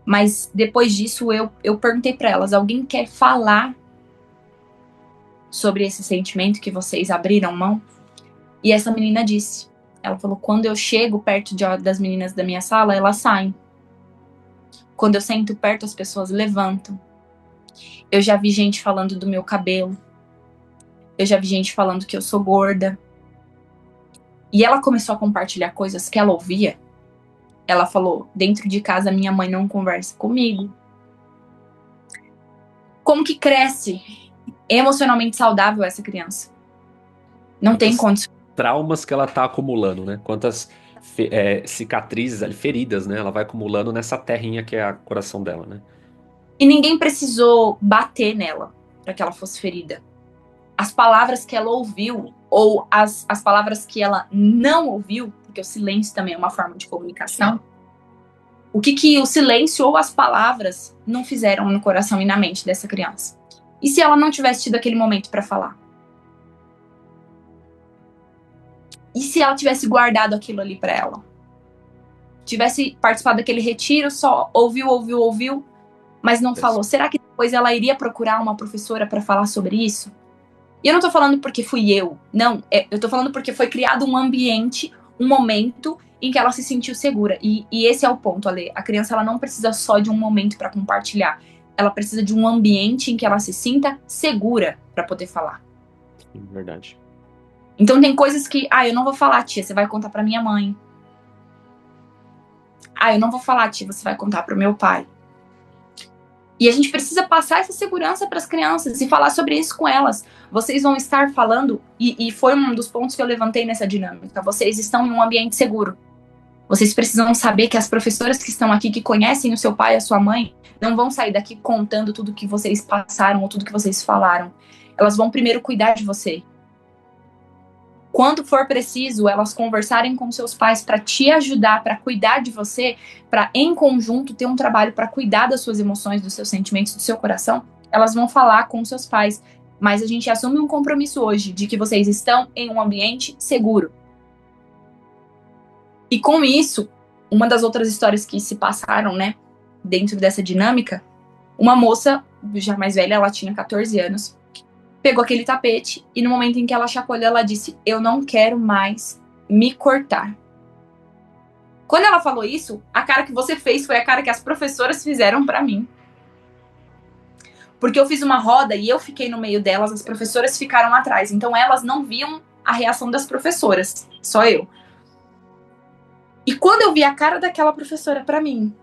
Mas depois disso eu perguntei para elas: alguém quer falar sobre esse sentimento que vocês abriram mão? E essa menina disse. Ela falou: quando eu chego perto das meninas da minha sala, elas saem. Quando eu sento perto, as pessoas levantam. Eu já vi gente falando do meu cabelo. Eu já vi gente falando que eu sou gorda. E ela começou a compartilhar coisas que ela ouvia. Ela falou: dentro de casa, minha mãe não conversa comigo. Como que cresce emocionalmente saudável essa criança? Não tem Quantas condições. traumas que ela tá acumulando, né? Quantas cicatrizes, ali, feridas, né? Ela vai acumulando nessa terrinha que é o coração dela, né? E ninguém precisou bater nela para que ela fosse ferida. As palavras que ela ouviu, ou as palavras que ela não ouviu, porque o silêncio também é uma forma de comunicação, o que o silêncio ou as palavras não fizeram no coração e na mente dessa criança? E se ela não tivesse tido aquele momento para falar? E se ela tivesse guardado aquilo ali para ela? Tivesse participado daquele retiro, só ouviu, mas não falou. Será que depois ela iria procurar uma professora para falar sobre isso? E eu não tô falando porque fui eu, não. Eu tô falando porque foi criado um ambiente, um momento em que ela se sentiu segura. E esse é o ponto, Ale. A criança ela não precisa só de um momento para compartilhar. Ela precisa de um ambiente em que ela se sinta segura para poder falar. Verdade. Então tem coisas que, eu não vou falar, tia, você vai contar para minha mãe. Eu não vou falar, tia, você vai contar para o meu pai. E a gente precisa passar essa segurança para as crianças e falar sobre isso com elas. Vocês vão estar falando, e foi um dos pontos que eu levantei nessa dinâmica, vocês estão em um ambiente seguro. Vocês precisam saber que as professoras que estão aqui, que conhecem o seu pai e a sua mãe, não vão sair daqui contando tudo que vocês passaram ou tudo que vocês falaram. Elas vão primeiro cuidar de você. Quando for preciso, elas conversarem com seus pais para te ajudar, para cuidar de você, para em conjunto ter um trabalho para cuidar das suas emoções, dos seus sentimentos, do seu coração, elas vão falar com seus pais. Mas a gente assume um compromisso hoje de que vocês estão em um ambiente seguro. E com isso, uma das outras histórias que se passaram, né, dentro dessa dinâmica, uma moça, já mais velha, ela tinha 14 anos, pegou aquele tapete e no momento em que ela chacoalhou, ela disse: eu não quero mais me cortar. Quando ela falou isso, a cara que você fez foi a cara que as professoras fizeram pra mim. Porque eu fiz uma roda e eu fiquei no meio delas, as professoras ficaram atrás. Então elas não viam a reação das professoras, só eu. E quando eu vi a cara daquela professora pra mim,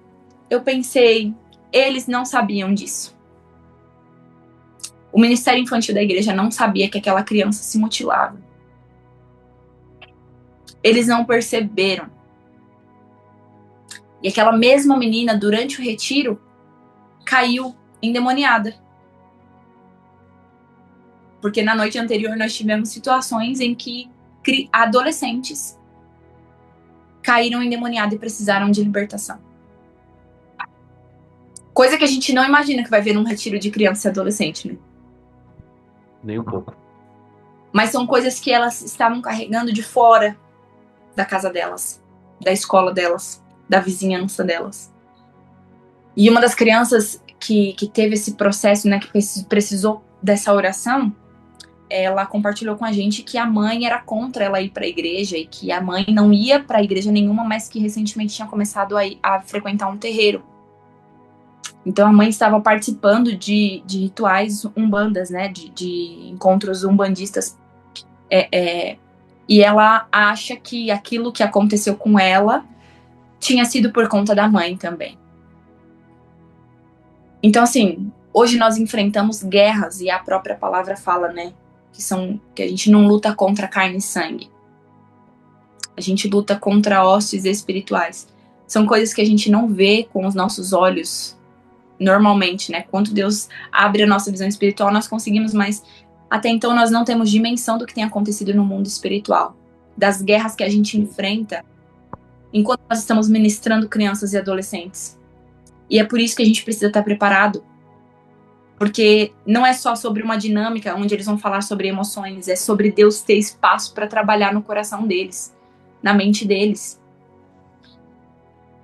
eu pensei, eles não sabiam disso. O Ministério Infantil da igreja não sabia que aquela criança se mutilava. Eles não perceberam. E aquela mesma menina, durante o retiro, caiu endemoniada. Porque na noite anterior nós tivemos situações em que adolescentes caíram endemoniados e precisaram de libertação. Coisa que a gente não imagina que vai ver num retiro de criança e adolescente, né? Nem um pouco. Mas são coisas que elas estavam carregando de fora da casa delas, da escola delas, da vizinhança delas. E uma das crianças que teve esse processo, né, que precisou dessa oração, ela compartilhou com a gente que a mãe era contra ela ir para a igreja e que a mãe não ia para a igreja nenhuma, mas que recentemente tinha começado a frequentar um terreiro. Então a mãe estava participando de rituais umbandas, né, de encontros umbandistas. E ela acha que aquilo que aconteceu com ela tinha sido por conta da mãe também. Então, assim, hoje nós enfrentamos guerras, e a própria palavra fala, né, que a gente não luta contra carne e sangue. A gente luta contra hostes espirituais. São coisas que a gente não vê com os nossos olhos normalmente, né? Quando Deus abre a nossa visão espiritual, nós conseguimos, mas até então nós não temos dimensão do que tem acontecido no mundo espiritual, das guerras que a gente enfrenta enquanto nós estamos ministrando crianças e adolescentes. E é por isso que a gente precisa estar preparado, porque não é só sobre uma dinâmica onde eles vão falar sobre emoções, é sobre Deus ter espaço para trabalhar no coração deles, na mente deles.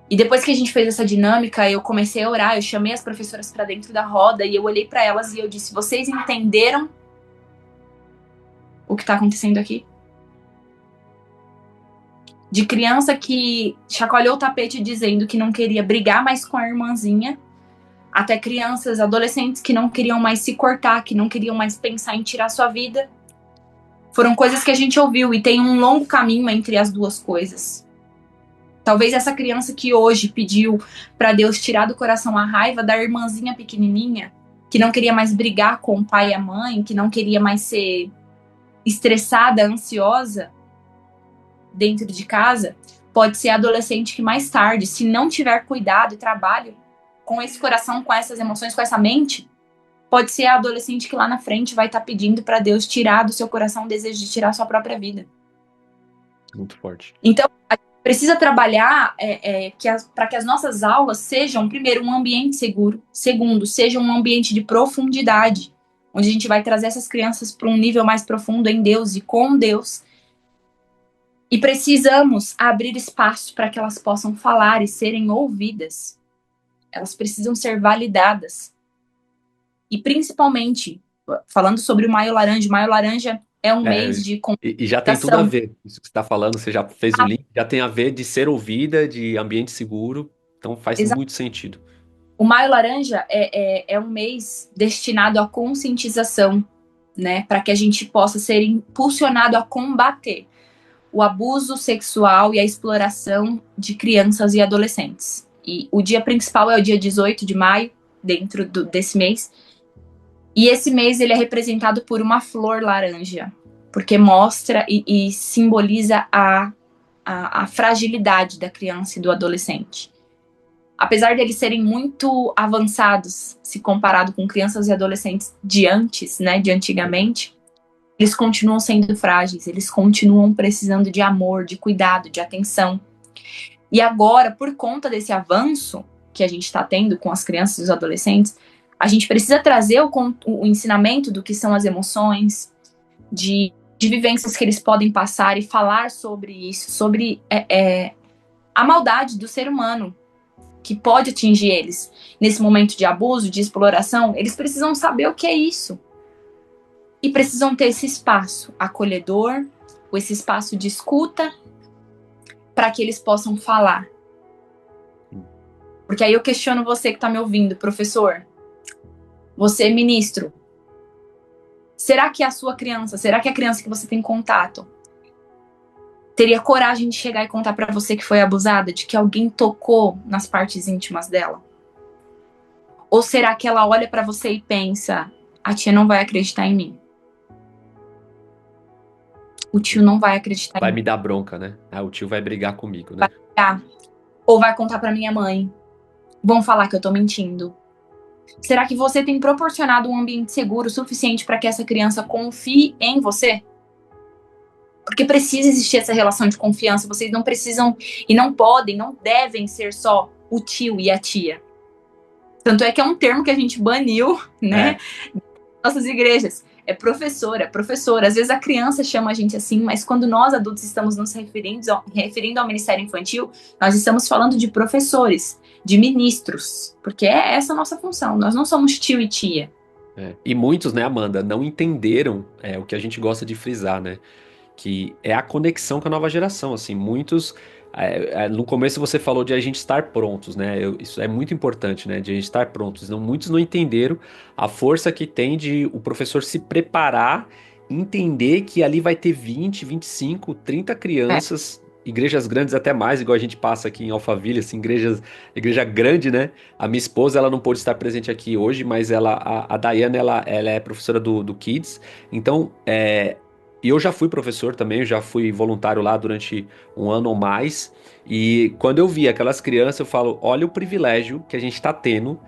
E depois que a gente fez essa dinâmica, eu comecei a orar, eu chamei as professoras para dentro da roda e eu olhei para elas e eu disse: vocês entenderam o que está acontecendo aqui? De criança que chacoalhou o tapete dizendo que não queria brigar mais com a irmãzinha, até crianças, adolescentes que não queriam mais se cortar, que não queriam mais pensar em tirar sua vida. Foram coisas que a gente ouviu e tem um longo caminho entre as duas coisas. Talvez essa criança que hoje pediu para Deus tirar do coração a raiva da irmãzinha pequenininha, que não queria mais brigar com o pai e a mãe, que não queria mais ser estressada, ansiosa dentro de casa, pode ser adolescente que mais tarde, se não tiver cuidado e trabalho com esse coração, com essas emoções, com essa mente, pode ser a adolescente que lá na frente vai estar pedindo para Deus tirar do seu coração o desejo de tirar a sua própria vida. Muito forte. Então, a gente precisa trabalhar para que as nossas aulas sejam, primeiro, um ambiente seguro, segundo, seja um ambiente de profundidade, onde a gente vai trazer essas crianças para um nível mais profundo em Deus e com Deus. E precisamos abrir espaço para que elas possam falar e serem ouvidas. Elas precisam ser validadas. E principalmente, falando sobre o Maio Laranja é um mês de E já tem tudo a ver. Isso que você está falando, você já fez o link, já tem a ver de ser ouvida, de ambiente seguro. Então faz muito sentido. O Maio Laranja é um mês destinado à conscientização, né? Para que a gente possa ser impulsionado a combater o abuso sexual e a exploração de crianças e adolescentes. E o dia principal é o dia 18 de maio, dentro desse mês. E esse mês ele é representado por uma flor laranja, porque mostra e simboliza a fragilidade da criança e do adolescente. Apesar de eles serem muito avançados, se comparado com crianças e adolescentes de antes, né, de antigamente, eles continuam sendo frágeis, eles continuam precisando de amor, de cuidado, de atenção. E agora, por conta desse avanço que a gente está tendo com as crianças e os adolescentes, a gente precisa trazer o ensinamento do que são as emoções, de vivências que eles podem passar e falar sobre isso, sobre a maldade do ser humano que pode atingir eles. Nesse momento de abuso, de exploração, eles precisam saber o que é isso. E precisam ter esse espaço acolhedor, esse espaço de escuta, para que eles possam falar. Porque aí eu questiono você que está me ouvindo, professor. Você, ministro. Será que a sua criança, será que a criança que você tem contato teria coragem de chegar e contar para você que foi abusada, de que alguém tocou nas partes íntimas dela? Ou será que ela olha para você e pensa: a tia não vai acreditar em mim? O tio não vai acreditar Vai em mim. me dar bronca, né? O tio vai brigar comigo, né? Ou vai contar para minha mãe. Vão falar que eu tô mentindo. Será que você tem proporcionado um ambiente seguro suficiente para que essa criança confie em você? Porque precisa existir essa relação de confiança. Vocês não precisam e não podem, não devem ser só o tio e a tia. Tanto é que é um termo que a gente baniu, né? Nossas igrejas. É professora, professora. Às vezes a criança chama a gente assim, mas quando nós adultos estamos nos referindo ao Ministério Infantil, nós estamos falando de professores, de ministros, porque é essa a nossa função. Nós não somos tio e tia. E muitos, né, Amanda, não entenderam o que a gente gosta de frisar, né? Que é a conexão com a nova geração, assim, muitos... no começo você falou de a gente estar prontos, né? Isso é muito importante, né? De a gente estar prontos. Muitos não entenderam a força que tem de o professor se preparar, entender que ali vai ter 20, 25, 30 crianças igrejas grandes até mais, igual a gente passa aqui em Alphaville, assim, igreja grande, né? A minha esposa, ela não pôde estar presente aqui hoje, mas a Dayana, ela é professora do Kids, então, e eu já fui professor também, eu já fui voluntário lá durante um ano ou mais, e quando eu vi aquelas crianças, eu falo, olha o privilégio que a gente está tendo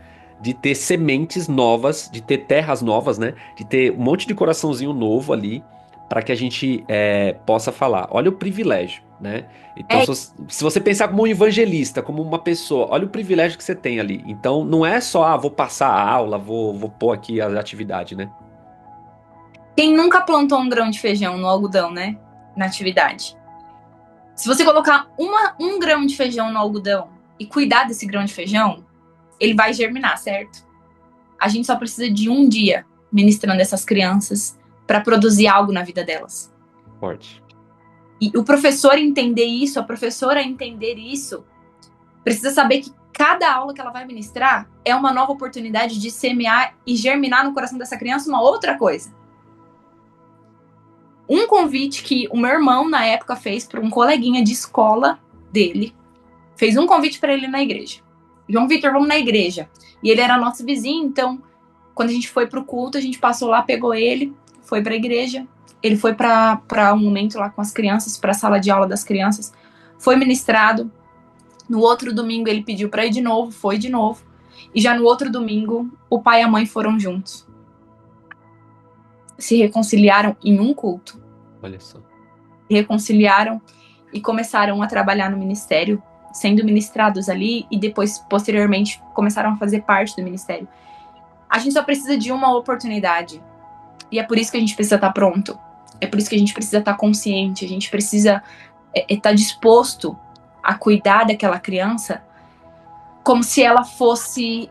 de ter sementes novas, de ter terras novas, né? De ter um monte de coraçãozinho novo ali, para que a gente possa falar. Olha o privilégio, né? Então, É, se você pensar como um evangelista, como uma pessoa, olha o privilégio que você tem ali. Então, não é só, vou passar a aula, vou pôr aqui a atividade, né? quem nunca plantou um grão de feijão no algodão, né? Na atividade. Se você colocar um grão de feijão no algodão e cuidar desse grão de feijão, ele vai germinar, certo? A gente só precisa de um dia ministrando essas crianças para produzir algo na vida delas. Forte. E o professor entender isso, a professora entender isso, precisa saber que cada aula que ela vai ministrar é uma nova oportunidade de semear e germinar no coração dessa criança uma outra coisa. Um convite que o meu irmão, na época, fez para um coleguinha de escola dele, fez um convite para ele na igreja. João Vitor, vamos na igreja. E ele era nosso vizinho, então, quando a gente foi pro culto, a gente passou lá, pegou ele, foi para a igreja. Ele foi para um momento lá com as crianças, para a sala de aula das crianças. Foi ministrado. No outro domingo, ele pediu para ir de novo, foi de novo. E já no outro domingo, o pai e a mãe foram juntos. Se reconciliaram em um culto. Olha só. Reconciliaram e começaram a trabalhar no ministério, sendo ministrados ali e depois, posteriormente, começaram a fazer parte do ministério. A gente só precisa de uma oportunidade. E é por isso que a gente precisa estar pronto. É por isso que a gente precisa estar consciente. A gente precisa estar disposto a cuidar daquela criança como se ela fosse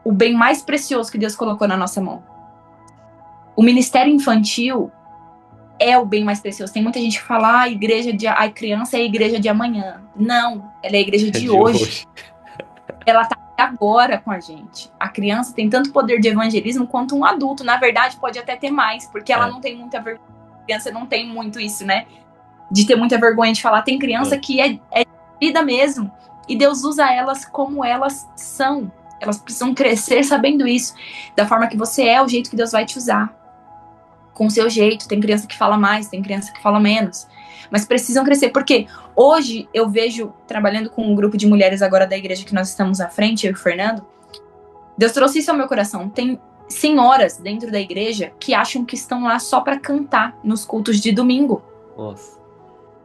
o bem mais precioso que Deus colocou na nossa mão. O ministério infantil é o bem mais precioso. Tem muita gente que fala, a criança é a igreja de amanhã. Não, ela é a igreja de hoje. Ela tá agora com a gente. A criança tem tanto poder de evangelismo quanto um adulto. Na verdade, pode até ter mais, porque ela não tem muita vergonha. A criança não tem muito isso, né? De ter muita vergonha de falar. Tem criança que é vida mesmo. E Deus usa elas como elas são. Elas precisam crescer sabendo isso. Da forma que você é, o jeito que Deus vai te usar. Com o seu jeito. Tem criança que fala mais, tem criança que fala menos. Mas precisam crescer. Porque hoje eu vejo, trabalhando com um grupo de mulheres agora da igreja que nós estamos à frente, eu e o Fernando, Deus trouxe isso ao meu coração. Tem senhoras dentro da igreja que acham que estão lá só para cantar nos cultos de domingo. Nossa.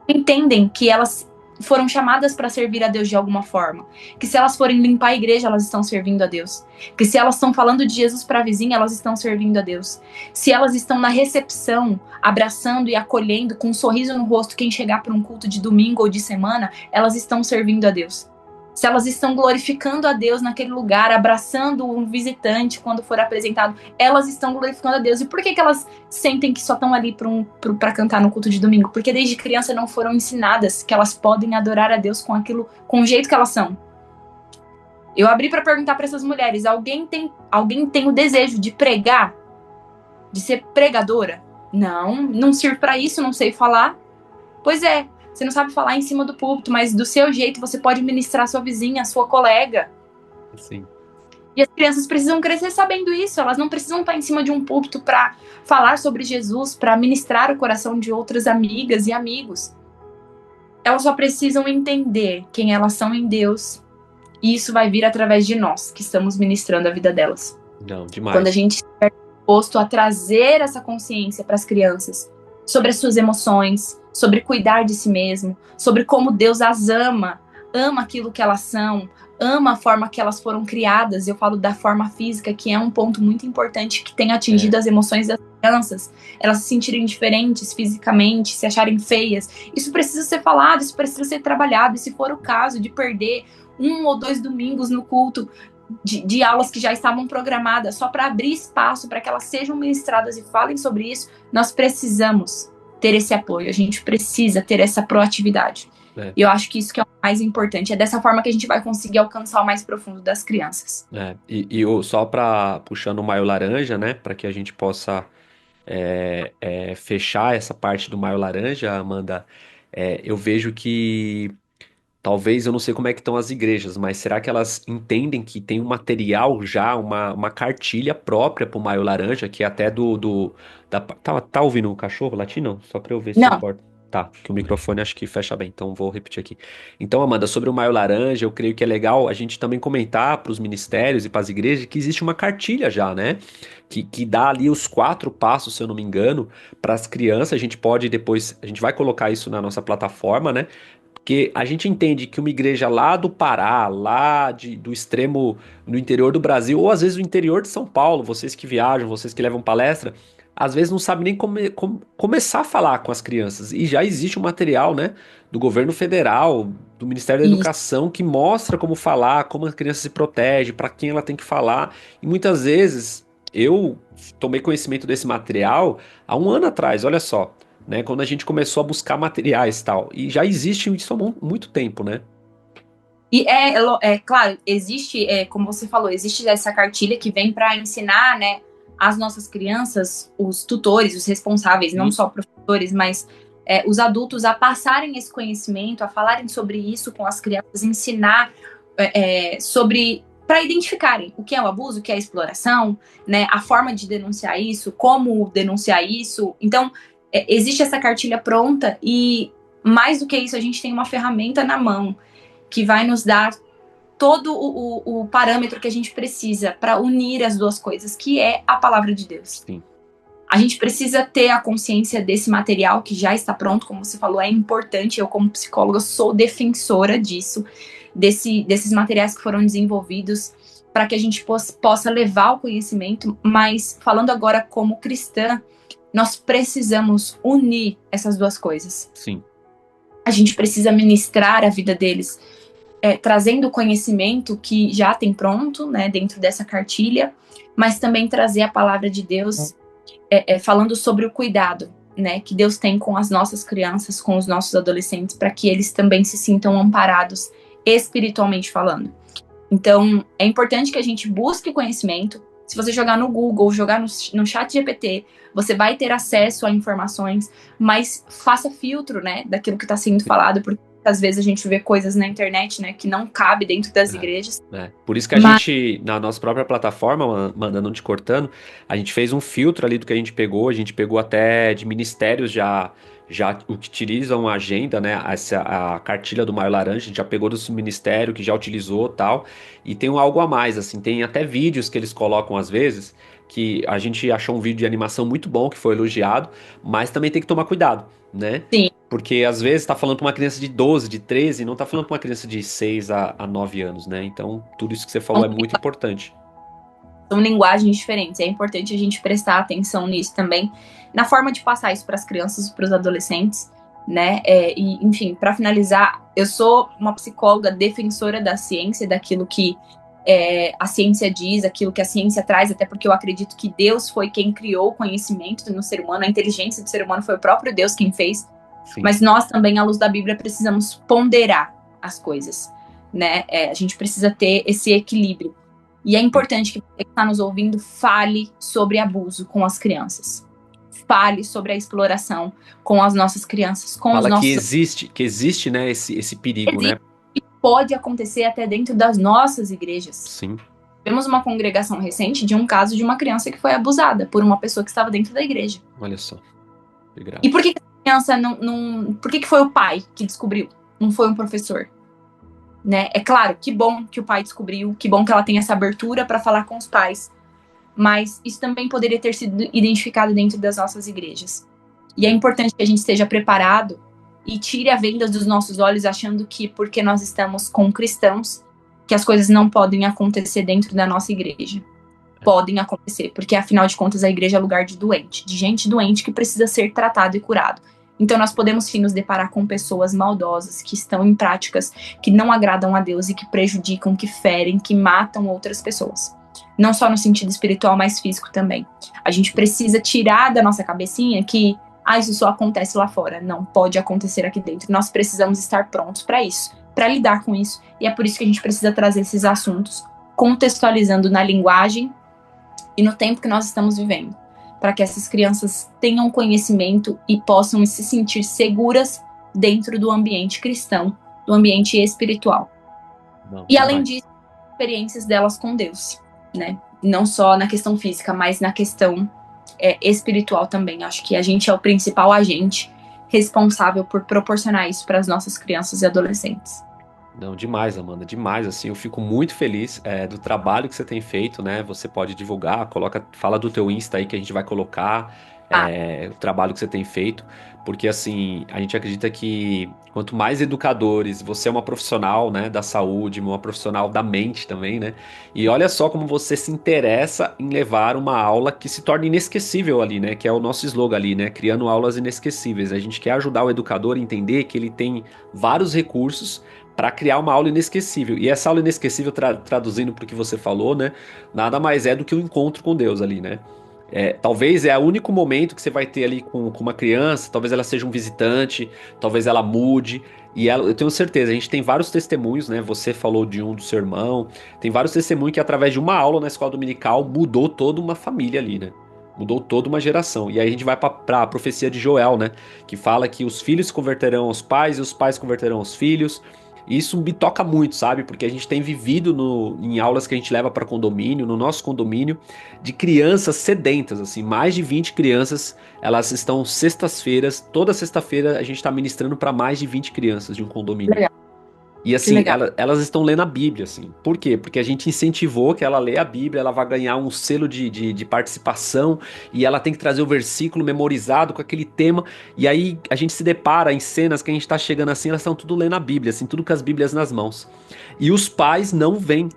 Entendem que elas foram chamadas para servir a Deus de alguma forma. Que se elas forem limpar a igreja, elas estão servindo a Deus. Que se elas estão falando de Jesus para a vizinha, elas estão servindo a Deus. Se elas estão na recepção, abraçando e acolhendo com um sorriso no rosto quem chegar para um culto de domingo ou de semana, elas estão servindo a Deus. Se elas estão glorificando a Deus naquele lugar, abraçando um visitante quando for apresentado, elas estão glorificando a Deus. E por que elas sentem que só estão ali para cantar no culto de domingo? Porque desde criança não foram ensinadas que elas podem adorar a Deus com aquilo, com o jeito que elas são. Eu abri para perguntar para essas mulheres: alguém tem o desejo de pregar? De ser pregadora? Não sirvo para isso, não sei falar. Pois é. Você não sabe falar em cima do púlpito, mas do seu jeito você pode ministrar a sua vizinha, a sua colega. Sim. E as crianças precisam crescer sabendo isso. Elas não precisam estar em cima de um púlpito para falar sobre Jesus, para ministrar o coração de outras amigas e amigos. Elas só precisam entender quem elas são em Deus. E isso vai vir através de nós, que estamos ministrando a vida delas. Não, demais. Quando a gente estiver disposto a trazer essa consciência para as crianças sobre as suas emoções, sobre cuidar de si mesmo, sobre como Deus as ama aquilo que elas são, ama a forma que elas foram criadas. Eu falo da forma física, que é um ponto muito importante que tem atingido as emoções das crianças, elas se sentirem diferentes fisicamente, se acharem feias. Isso precisa ser falado, isso precisa ser trabalhado, e se for o caso de perder 1 ou 2 domingos no culto de aulas que já estavam programadas, só para abrir espaço para que elas sejam ministradas e falem sobre isso, nós precisamos ter esse apoio, a gente precisa ter essa proatividade. E eu acho que isso que é o mais importante, é dessa forma que a gente vai conseguir alcançar o mais profundo das crianças. Só para puxando o maio laranja, né, para que a gente possa fechar essa parte do maio laranja, Amanda, eu vejo que talvez, eu não sei como é que estão as igrejas, mas será que elas entendem que tem um material já, uma cartilha própria para o Maio Laranja, que é até tá ouvindo o cachorro latino? Só para eu ver se Não, corta. Tá, que o microfone acho que fecha bem, então vou repetir aqui. Então, Amanda, sobre o Maio Laranja, eu creio que é legal a gente também comentar para os ministérios e para as igrejas que existe uma cartilha já, né? Que dá ali os 4 passos, se eu não me engano, para as crianças. A gente pode depois, a gente vai colocar isso na nossa plataforma, né? Porque a gente entende que uma igreja lá do Pará, do extremo, no interior do Brasil, ou às vezes no interior de São Paulo, vocês que viajam, vocês que levam palestra, às vezes não sabem nem começar a falar com as crianças. E já existe um material, né, do governo federal, do Ministério da isso. Educação, que mostra como falar, como a criança se protege, para quem ela tem que falar. E muitas vezes eu tomei conhecimento desse material há um ano atrás, olha só, né? Quando a gente começou a buscar materiais e tal. E já existe isso há muito tempo, né? E é claro, existe, como você falou, existe essa cartilha que vem para ensinar, né, as nossas crianças, os tutores, os responsáveis, não Sim, só professores, mas os adultos a passarem esse conhecimento, a falarem sobre isso com as crianças, ensinar sobre para identificarem o que é o abuso, o que é a exploração, né, a forma de denunciar isso, como denunciar isso. Então, existe essa cartilha pronta e mais do que isso, a gente tem uma ferramenta na mão que vai nos dar todo o parâmetro que a gente precisa para unir as duas coisas, que é a palavra de Deus. sim. A gente precisa ter a consciência desse material que já está pronto, como você falou, é importante. Eu, como psicóloga, sou defensora disso, desses materiais que foram desenvolvidos para que a gente possa levar o conhecimento, mas falando agora como cristã, nós precisamos unir essas duas coisas. Sim. A gente precisa ministrar a vida deles, trazendo o conhecimento que já tem pronto, né, dentro dessa cartilha, mas também trazer a palavra de Deus, falando sobre o cuidado, né, que Deus tem com as nossas crianças, com os nossos adolescentes, para que eles também se sintam amparados espiritualmente falando. Então, é importante que a gente busque conhecimento. Se você jogar no Google, jogar no chat GPT, você vai ter acesso a informações, mas faça filtro, né, daquilo que está sendo falado, porque às vezes a gente vê coisas na internet, né, que não cabe dentro das igrejas. Por isso que a Mas, gente, na nossa própria plataforma, mandando te cortando, a gente fez um filtro ali do que a gente pegou até de ministérios já utilizam a agenda, né, a cartilha do Maio Laranja, a gente já pegou do ministério que já utilizou tal, e tem algo a mais, assim, tem até vídeos que eles colocam às vezes, que a gente achou um vídeo de animação muito bom, que foi elogiado, mas também tem que tomar cuidado, né? sim, Porque às vezes tá falando pra uma criança de 12, de 13, não tá falando pra uma criança de 6 a 9 anos, né? Então, tudo isso que você falou é muito importante. são linguagens diferentes. É importante a gente prestar atenção nisso também, na forma de passar isso para as crianças e para os adolescentes, né? E, enfim, para finalizar, eu sou uma psicóloga defensora da ciência, daquilo que a ciência diz, aquilo que a ciência traz, até porque eu acredito que Deus foi quem criou o conhecimento no ser humano, a inteligência do ser humano foi o próprio Deus quem fez. Sim. Mas nós também, à luz da Bíblia, precisamos ponderar as coisas, né? A gente precisa ter esse equilíbrio. E é importante que você que está nos ouvindo fale sobre abuso com as crianças. Fale sobre a exploração com as nossas crianças, com os Fala nossos... que existe, né, esse perigo, né? E pode acontecer até dentro das nossas igrejas. Sim. Tivemos uma congregação recente de um caso de uma criança que foi abusada por uma pessoa que estava dentro da igreja. Olha só. Que grave. E por que a criança não... Por que foi o pai que descobriu? Não foi um professor? Né? É claro, que bom que o pai descobriu, que bom que ela tem essa abertura para falar com os pais, mas isso também poderia ter sido identificado dentro das nossas igrejas. E é importante que a gente esteja preparado e tire a venda dos nossos olhos achando que porque nós estamos com cristãos, que as coisas não podem acontecer dentro da nossa igreja. Podem acontecer, porque afinal de contas a igreja é lugar de doente, de gente doente que precisa ser tratado e curado. Então nós podemos sim nos deparar com pessoas maldosas que estão em práticas que não agradam a Deus e que prejudicam, que ferem, que matam outras pessoas. Não só no sentido espiritual, mas físico também. A gente precisa tirar da nossa cabecinha que isso só acontece lá fora. Não, pode acontecer aqui dentro. Nós precisamos estar prontos para isso, para lidar com isso. E é por isso que a gente precisa trazer esses assuntos, contextualizando na linguagem e no tempo que nós estamos vivendo, para que essas crianças tenham conhecimento e possam se sentir seguras dentro do ambiente cristão, do ambiente espiritual. E além disso, experiências delas com Deus, né? Não só na questão física, mas na questão espiritual também. Acho que a gente é o principal agente responsável por proporcionar isso para as nossas crianças e adolescentes. Não, demais, Amanda, demais, assim, eu fico muito feliz do trabalho que você tem feito, né, você pode divulgar, fala do teu Insta aí que a gente vai colocar, o trabalho que você tem feito, porque, assim, a gente acredita que quanto mais educadores, você é uma profissional, né, da saúde, uma profissional da mente também, né, e olha só como você se interessa em levar uma aula que se torne inesquecível ali, né, que é o nosso slogan ali, né, criando aulas inesquecíveis, a gente quer ajudar o educador a entender que ele tem vários recursos para criar uma aula inesquecível. E essa aula inesquecível, traduzindo para o que você falou, né? Nada mais é do que o encontro com Deus ali, né? Talvez é o único momento que você vai ter ali com uma criança, talvez ela seja um visitante, talvez ela mude. Eu tenho certeza, a gente tem vários testemunhos, né? Você falou de um do seu irmão, tem vários testemunhos que através de uma aula na escola dominical mudou toda uma família ali, né? Mudou toda uma geração. E aí a gente vai para a profecia de Joel, né? Que fala que os filhos se converterão aos pais e os pais se converterão aos filhos. E isso me toca muito, sabe? Porque a gente tem vivido em aulas que a gente leva para condomínio, no nosso condomínio, de crianças sedentas, assim, mais de 20 crianças, elas estão sextas-feiras, toda sexta-feira a gente está ministrando para mais de 20 crianças de um condomínio. Legal. E assim, elas estão lendo a Bíblia, assim. Por quê? Porque a gente incentivou que ela lê a Bíblia, ela vai ganhar um selo de participação e ela tem que trazer o versículo memorizado com aquele tema. E aí a gente se depara em cenas que a gente tá chegando assim, elas estão tudo lendo a Bíblia, assim, tudo com as Bíblias nas mãos. E os pais não vêm,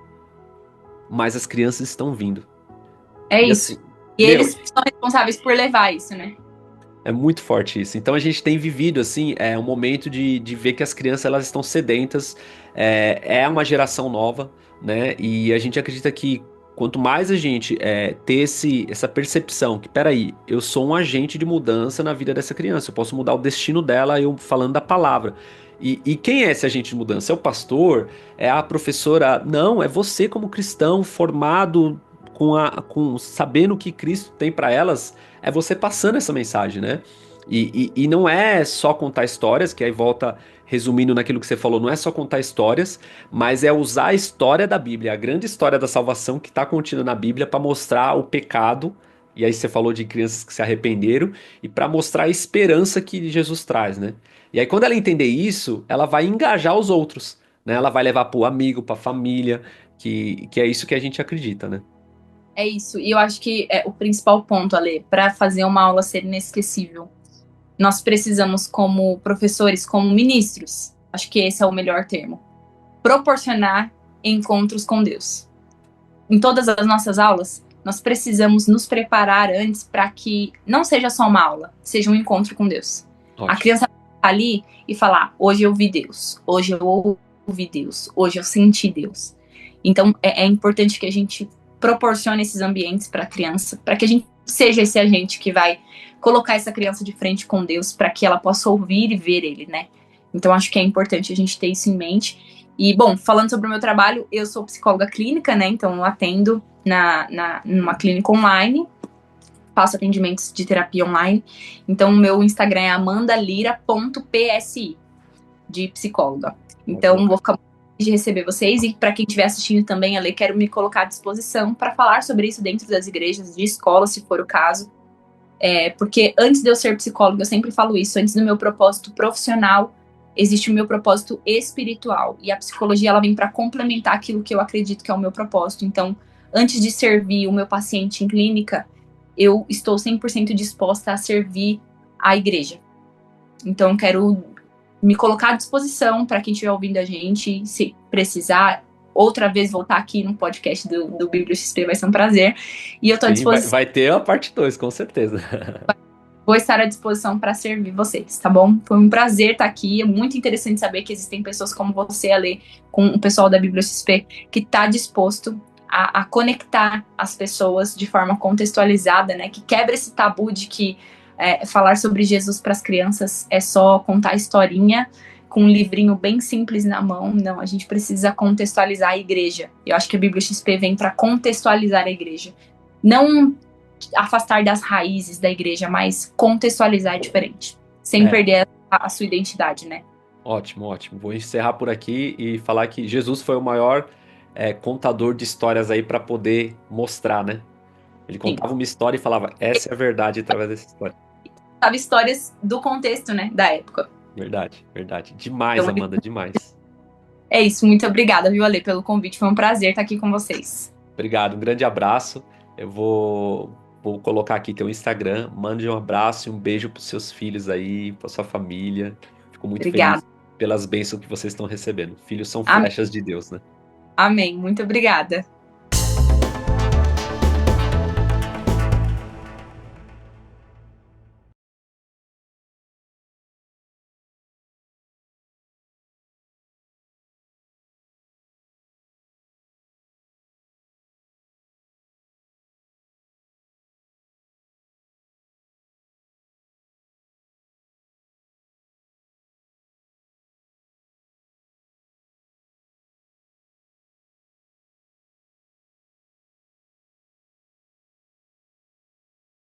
mas as crianças estão vindo. É isso. Assim, e eles são responsáveis por levar isso, né? É muito forte isso. Então a gente tem vivido assim, um momento de ver que as crianças elas estão sedentas, é uma geração nova, né? E a gente acredita que quanto mais a gente ter essa percepção que, peraí, eu sou um agente de mudança na vida dessa criança, eu posso mudar o destino dela eu falando da palavra. E quem é esse agente de mudança? É o pastor? É a professora? Não, é você como cristão formado sabendo o que Cristo tem para elas, é você passando essa mensagem, né? E não é só contar histórias, que aí volta resumindo naquilo que você falou, não é só contar histórias, mas é usar a história da Bíblia, a grande história da salvação que está contida na Bíblia para mostrar o pecado, e aí você falou de crianças que se arrependeram, e para mostrar a esperança que Jesus traz, né? E aí quando ela entender isso, ela vai engajar os outros, né? Ela vai levar para o amigo, para a família, que é isso que a gente acredita, né? É isso. E eu acho que o principal ponto, Ale, para fazer uma aula ser inesquecível, nós precisamos, como professores, como ministros, acho que esse é o melhor termo, proporcionar encontros com Deus. Em todas as nossas aulas, nós precisamos nos preparar antes para que não seja só uma aula, seja um encontro com Deus. Ótimo. A criança vai ali e falar, hoje eu vi Deus, hoje eu ouvi Deus, hoje eu senti Deus. Então, é importante que a gente proporcione esses ambientes para a criança, para que a gente seja esse agente que vai colocar essa criança de frente com Deus, para que ela possa ouvir e ver Ele, né? Então, acho que é importante a gente ter isso em mente. E, bom, falando sobre o meu trabalho, eu sou psicóloga clínica, né? Então, eu atendo numa clínica online, faço atendimentos de terapia online. Então, o meu Instagram é amandalira.psi, de psicóloga. Então, vou ficar de receber vocês, e para quem estiver assistindo também, Ale, quero me colocar à disposição para falar sobre isso dentro das igrejas, de escola, se for o caso, porque antes de eu ser psicóloga, eu sempre falo isso, antes do meu propósito profissional, existe o meu propósito espiritual, e a psicologia ela vem para complementar aquilo que eu acredito que é o meu propósito. Então, antes de servir o meu paciente em clínica, eu estou 100% disposta a servir a igreja. Então, quero me colocar à disposição para quem estiver ouvindo a gente, se precisar, outra vez voltar aqui no podcast do Bíblia XP, vai ser um prazer. E eu estou à disposição. Vai ter a parte 2, com certeza. Vou estar à disposição para servir vocês, tá bom? Foi um prazer estar aqui, é muito interessante saber que existem pessoas como você, Ale, com o pessoal da Bíblia XP, que está disposto a conectar as pessoas de forma contextualizada, né? Que quebra esse tabu de que falar sobre Jesus para as crianças é só contar historinha com um livrinho bem simples na mão. Não, a gente precisa contextualizar a igreja. Eu acho que a Bíblia XP vem para contextualizar a igreja. Não afastar das raízes da igreja, mas contextualizar diferente. Sem perder a sua identidade, né? Ótimo, ótimo. Vou encerrar por aqui e falar que Jesus foi o maior contador de histórias aí para poder mostrar, né? Ele Sim. contava uma história e falava, essa é a verdade através dessa história. Sabe, histórias do contexto, né, da época. Verdade, verdade. Demais, Então, Amanda, demais. é isso. Muito obrigada, viu, Ale, pelo convite. Foi um prazer estar aqui com vocês. Obrigado, um grande abraço. Vou colocar aqui teu Instagram. Mande um abraço e um beijo para os seus filhos aí, para sua família. Fico muito Obrigada. feliz pelas bênçãos que vocês estão recebendo. Filhos são Amém. flechas de Deus, né? Amém. Muito obrigada.